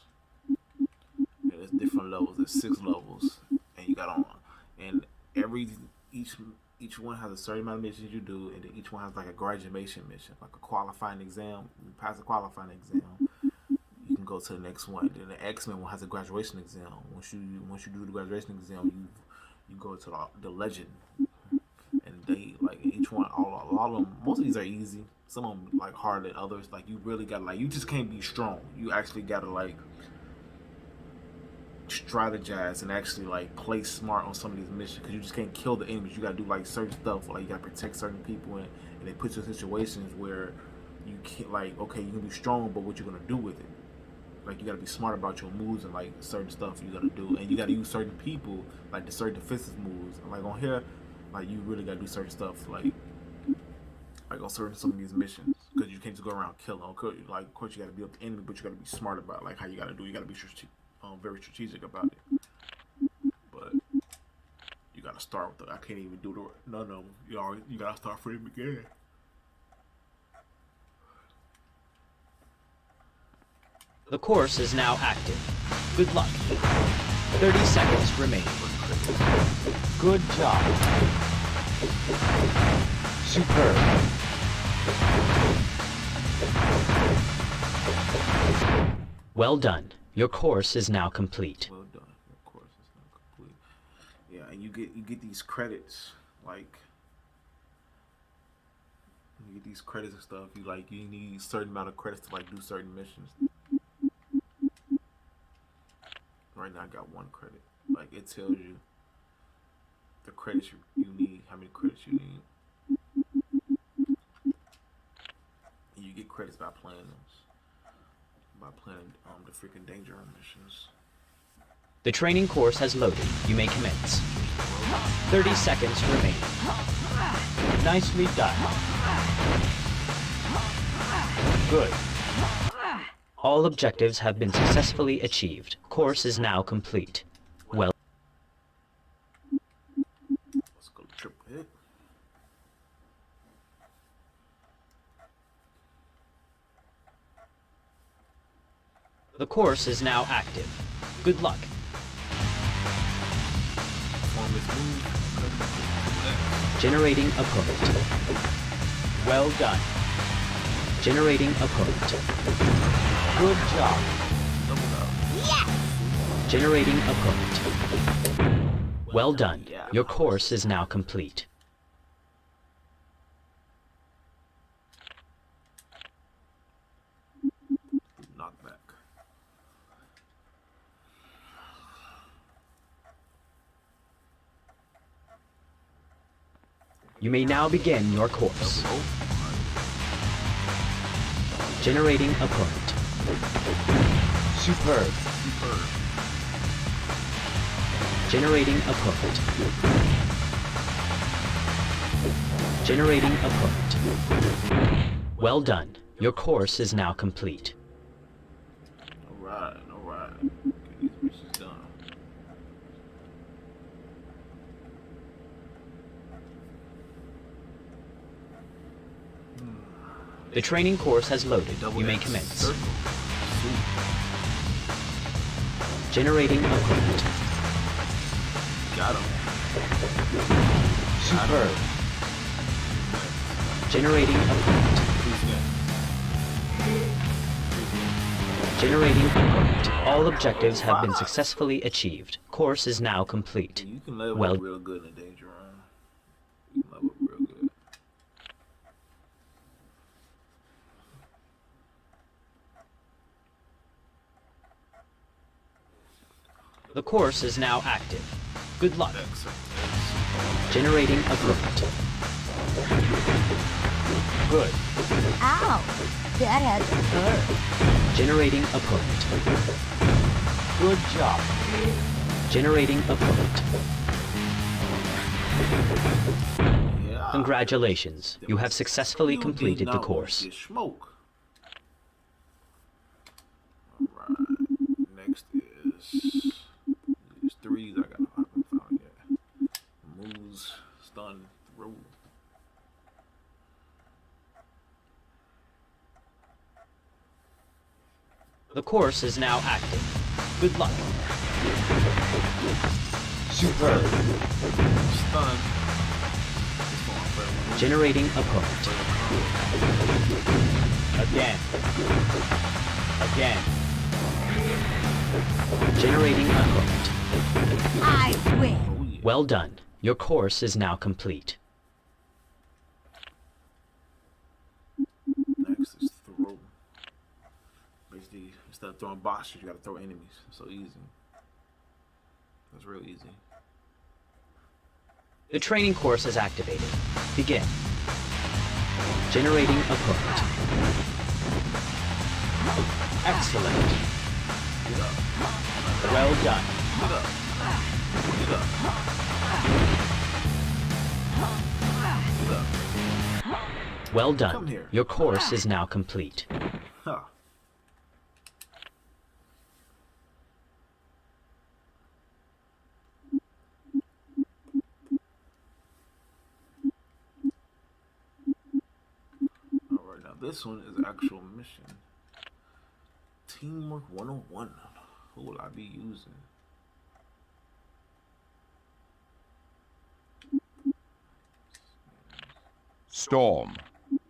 Yeah, there's different levels. There's 6 levels, and you got on. And each one has a certain amount of missions you do, and then each one has like a graduation mission, like a qualifying exam. You pass the qualifying exam, you can go to the next one. Then the Xmen one has a graduation exam. Once you do the graduation exam, you go to the legend, and they like each one. All of them. Most of these are easy. Some of them like harder than others. Like you really got you just can't be strong. You actually gotta like strategize and actually like play smart on some of these missions, because you just can't kill the enemies. You gotta do like certain stuff, like you gotta protect certain people, and they put you in situations where you can't, like, okay, you can be strong, but what you're gonna do with it, like you gotta be smart about your moves and like certain stuff you gotta do, and you gotta use certain people, like the certain defensive moves. And like on here, like you really gotta do certain stuff, like on certain some of these missions, because you can't just go around killing. Like of course you gotta be up the enemy, but you gotta be smart about like how you gotta do. You gotta be very strategic about it. But you gotta start with I can't even do the none of them. You gotta start from the beginning. The course is now active. Good luck. 30 seconds remaining. Good job. Superb. Well done. Your course is now complete. Well done. Your course is now complete. Yeah, and you get these credits, like you get these credits and stuff. You need a certain amount of credits to like do certain missions. Right now I got 1 credit. Like it tells you the credits you need, how many credits you need. And you get credits by playing those. By playing the freaking danger missions. The training course has loaded. You may commence. 30 seconds remaining. Nicely done. Good. All objectives have been successfully achieved. Course is now complete. Well. Let's go triple hit. The course is now active. Good luck. Generating opponent. Well done. Generating opponent. Good job. Yes! Generating opponent. Well done. Your course is now complete. Knockback. You may now begin your course. Generating opponent. Superb. Generating opponent. Generating opponent. Well done. Your course is now complete. Alright. Get these missions done. The training course has loaded. You may commence. Generating opponent. Got him. Superb. Generating opponent. Generating opponent. All objectives have been successfully achieved. Course is now complete. You can level Well, up real good in the danger room. You can level up real good. the course is now active. Good luck. Generating opponent. Good. Ow! That had to hurt. Generating opponent. Good job. Generating opponent. Congratulations. You have successfully completed the course. Smoke. Alright. Next is these threes I haven't found yet. Moves, stun, throw. The course is now active. Good luck. Superb. Stun. Generating opponent. Again. Again. Generating opponent. I win. Well done. Your course is now complete. Next is throw. Basically, instead of throwing boxes, you gotta throw enemies. So easy. That's real easy. The training course is activated. Begin. Generating opponent. Excellent. Well done. Well done. Your course is now complete. Huh. Alright, now this one is actual mission. Teamwork 101. Who will I be using? Storm.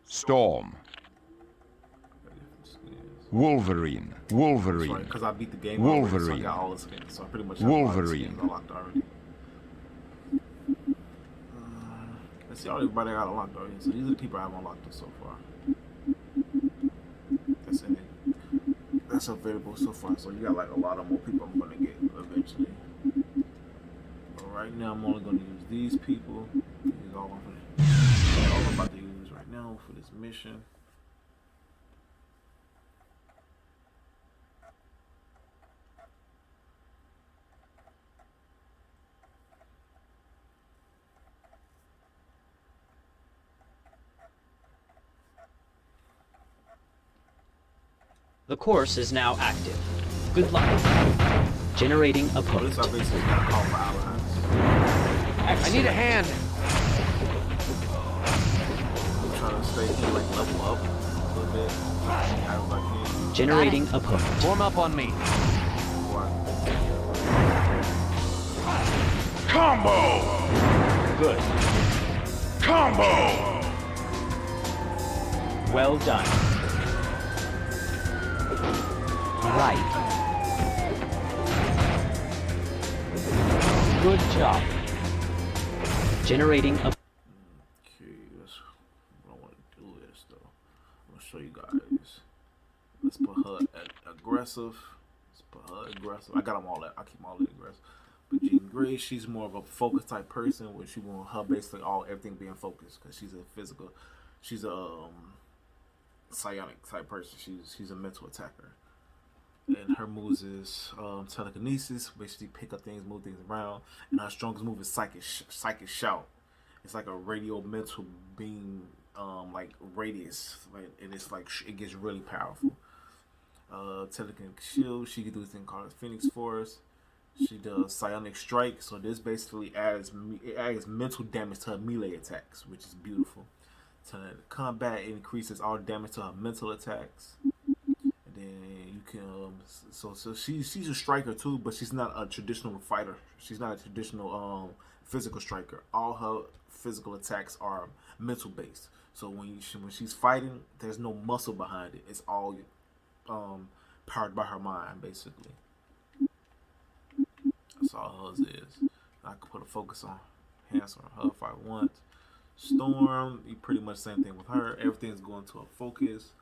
Storm. Wolverine. Wolverine. Because I beat the game Wolverine. already, so I got all the skins. So I pretty much have Wolverine. all the skins unlocked already. Let's see, everybody got unlocked already. So these are the people I have unlocked so far. That's in it. That's available so far. So you got like a lot of more people I'm gonna get eventually. But right now I'm only gonna use these people. These are all I'm about to use right now for this mission. The course is now active. Good luck. Generating opponent. I need a hand. I'm trying to stay here, like level up a little bit. Generating opponent. Warm up on me. Combo! Good. Combo! Well done. Right. Good job. Generating a... Okay, that's what I want to do is though. I'm gonna show you guys. Let's put her at aggressive. Let's put her aggressive. I got them all at. I keep them all at aggressive. But Jean Grey, she's more of a focus type person, where she want her basically everything being focused, because she's a physical. She's a psionic type person. She's a mental attacker. And her moves is telekinesis, basically pick up things, move things around. And her strongest move is psychic shout. It's like a radio mental beam, like radius, like, and it's like it gets really powerful. Telekinetic shield, she can do this thing called Phoenix Force. She does psionic strike, so this basically adds mental damage to her melee attacks, which is beautiful. to combat. It increases all damage to her mental attacks. And then you can so she's a striker too, but she's not a traditional fighter. She's not a traditional physical striker. All her physical attacks are mental based. So when she's fighting, there's no muscle behind it. It's all powered by her mind, basically. That's all hers is. I could put a focus on Handsome her if I want. Storm, you pretty much same thing with her. Everything's going to a focus.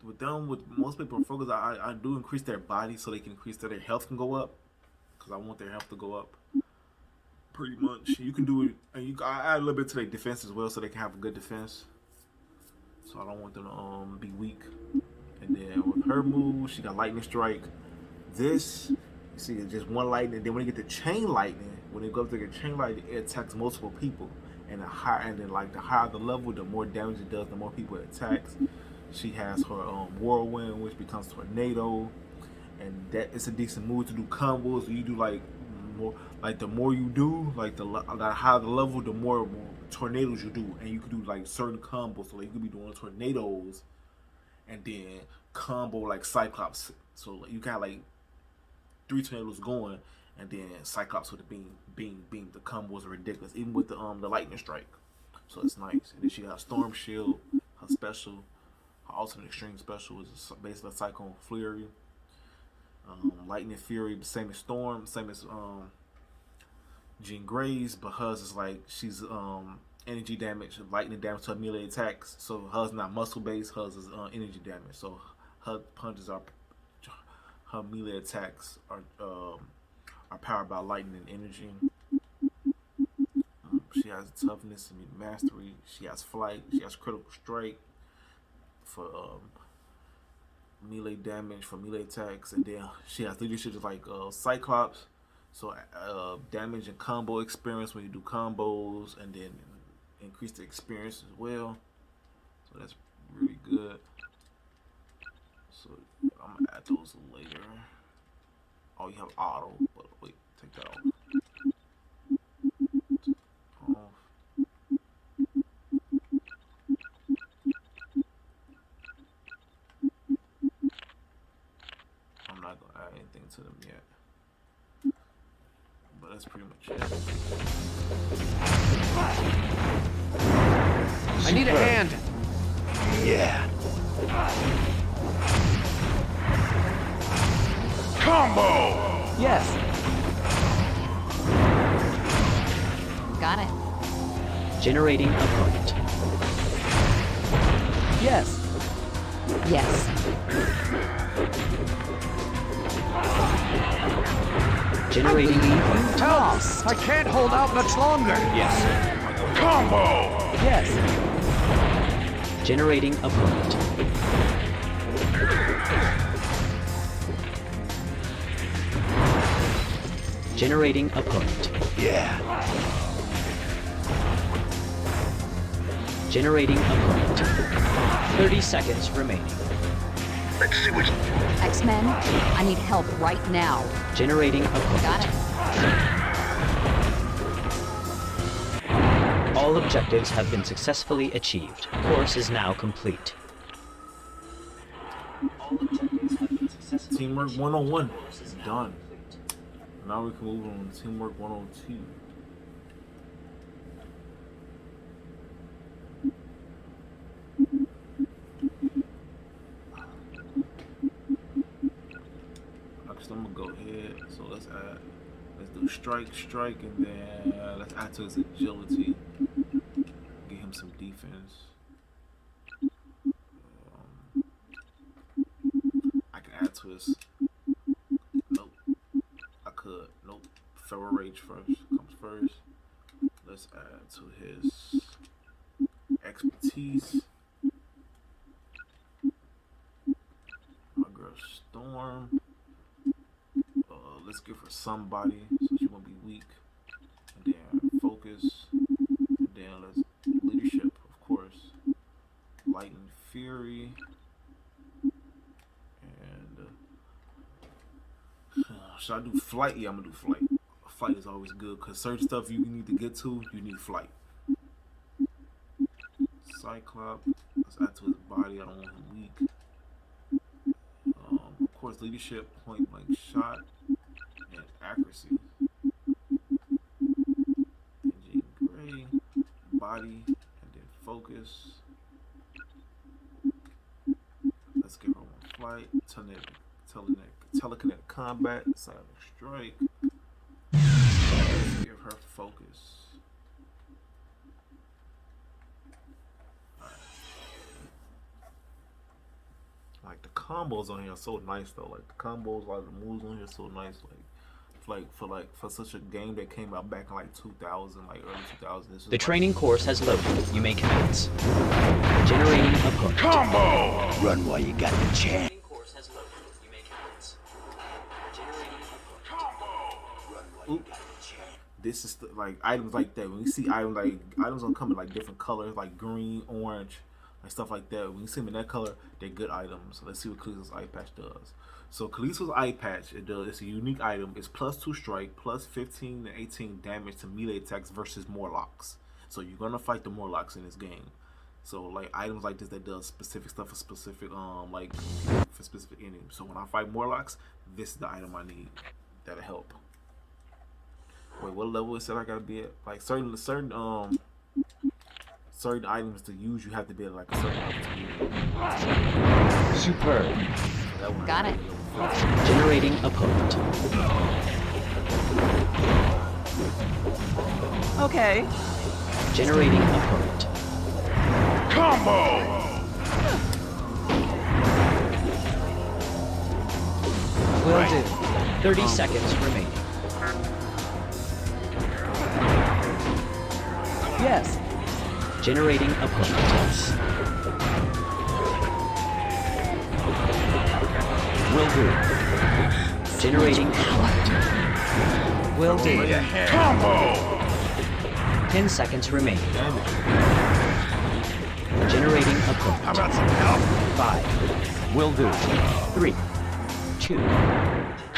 With them, with most people focus, I do increase their body so they can increase their health can go up, because I want their health to go up. Pretty much, you can do it, and I add a little bit to their defense as well, so they can have a good defense. So I don't want them to be weak. And then with her move, she got lightning strike. This, you see, it's just one lightning. Then when you get the chain lightning, when they go up to get chain lightning, it attacks multiple people. And the higher the level, the more damage it does, the more people it attacks. She has her whirlwind, which becomes tornado, and that it's a decent move to do combos. You do like more, like the more you do, like the higher the level, the more tornadoes you do, and you can do like certain combos. So like, you could be doing tornadoes, and then combo like Cyclops. So like, you got like 3 tornadoes going, and then Cyclops with the beam. The combos are ridiculous, even with the lightning strike. So it's nice. And then she got Storm Shield, her special. Her alternate extreme special is basically a Cyclone Fury. Lightning Fury, the same as Storm, same as Jean Grey's, but hers is like she's energy damage, lightning damage to her melee attacks. So hers not muscle based, hers is energy damage. So her punches are, her melee attacks are powered by lightning and energy. She has toughness and mastery. She has flight. She has critical strike for melee damage, for melee attacks, and then she has leadership just like Cyclops. So damage and combo experience when you do combos, and then increase the experience as well. So that's really good. So I'm gonna add those later. Oh, you have auto, but wait, take that off. I'm not gonna add anything to them yet, but that's pretty much it. I need a hand. Yeah. Combo! Yes. Got it. Generating opponent. Yes. Yes. Generating opponent. Help! I can't hold out much longer. Yes. Combo! Yes. Generating opponent. Generating opponent. Yeah. Generating opponent. 30 seconds remaining. Let's see what's... X-Men, I need help right now. Generating opponent. Got it. All objectives have been successfully achieved. Course is now complete. Teamwork 101 is done. Now we can move on to Teamwork 102. Actually, I'm gonna go ahead. So let's do strike, and then let's add to his agility. Give him some defense. I can add to his. Nope. I could. Nope. Feral Rage comes first. Let's add to his expertise. My girl Storm. Let's give her somebody so she won't be weak. And then focus. And then let's leadership, of course. Lightning Fury. And should I do flight? Yeah, I'm gonna do flight. Flight is always good because certain stuff you need to get to, you need flight. Cyclops. Let's add to his body. I don't want him weak. Of course, leadership, point blank shot, and accuracy. Engine gray, body, and then focus. Let's give her one flight, telekinetic combat, silent strike. Let's give her focus. Like the combos on here are so nice though. Like the combos, like the moves on here are so nice. For such a game that came out back in like 2000, like early 2000s. The training course has loaded. You may commence. Generating opponent. Combo! Run while you got the chance. Training course has loaded. You may commence. Generating opponent. Combo! This is like items like that. When you see items gonna come in like different colors, like green, orange, like stuff like that. When you see them in that color, they're good items. So let's see what Kalisto's eye patch does. So Kalisto's eye patch, it's a unique item. It's +2 strike, plus 15 to 18 damage to melee attacks versus Morlocks. So you're gonna fight the Morlocks in this game. So like items like this that does specific stuff for specific for specific enemies. So when I fight Morlocks, this is the item I need. That'll help. Wait, what level is it I gotta be at? Like certain items to use, you have to be at like a certain level to use. Superb. Got it. Generating opponent. Okay. Generating opponent. Combo! Will do. 30 seconds remaining. Yes. Generating opponent. Will do. Generating opponent. Will do. Combo! 10 seconds remaining. Generating opponent. How about some help? 5. Will do. 3. 2.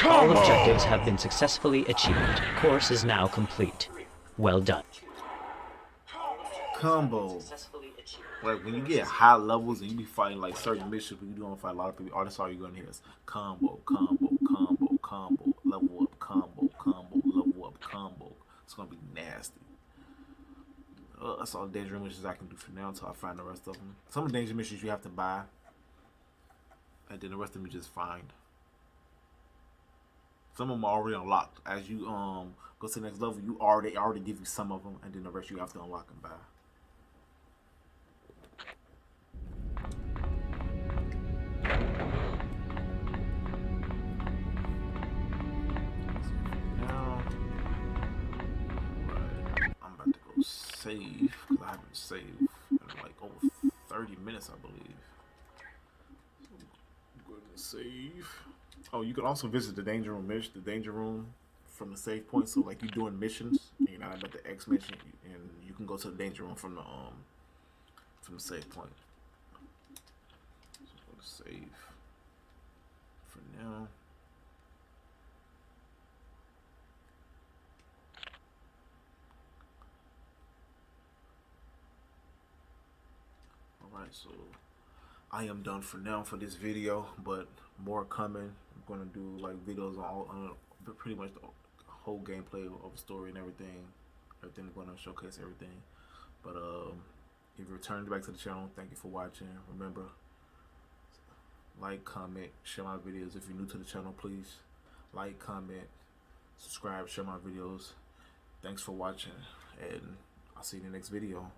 All objectives have been successfully achieved. Course is now complete. Well done. Combo. Like when you get high levels and you be fighting like certain missions, when you don't fight a lot of people, that's all you're gonna hear is combo, combo, combo, combo, level up, combo, combo, level up, combo. It's gonna be nasty. That's all the danger missions I can do for now until I find the rest of them. Some of the danger missions you have to buy, and then the rest of them you just find. Some of them are already unlocked. As you go to the next level, you already give you some of them, and then the rest you have to unlock and buy. Now, right, I'm about to go save because I haven't saved in like over 30 minutes, I believe. So I'm going to save. Oh, you can also visit the danger room from the save point. So like you're doing missions, and you're not about the X mission, and you can go to the danger room from the save point. So I'm going to save for now. Alright, so I am done for now for this video, but more coming. I'm going to do like videos on pretty much the whole gameplay of the story and everything. I'm going to showcase everything. But if you returned back to the channel, thank you for watching. Remember, like, comment, share my videos. If you're new to the channel, please like, comment, subscribe, share my videos. Thanks for watching, and I'll see you in the next video.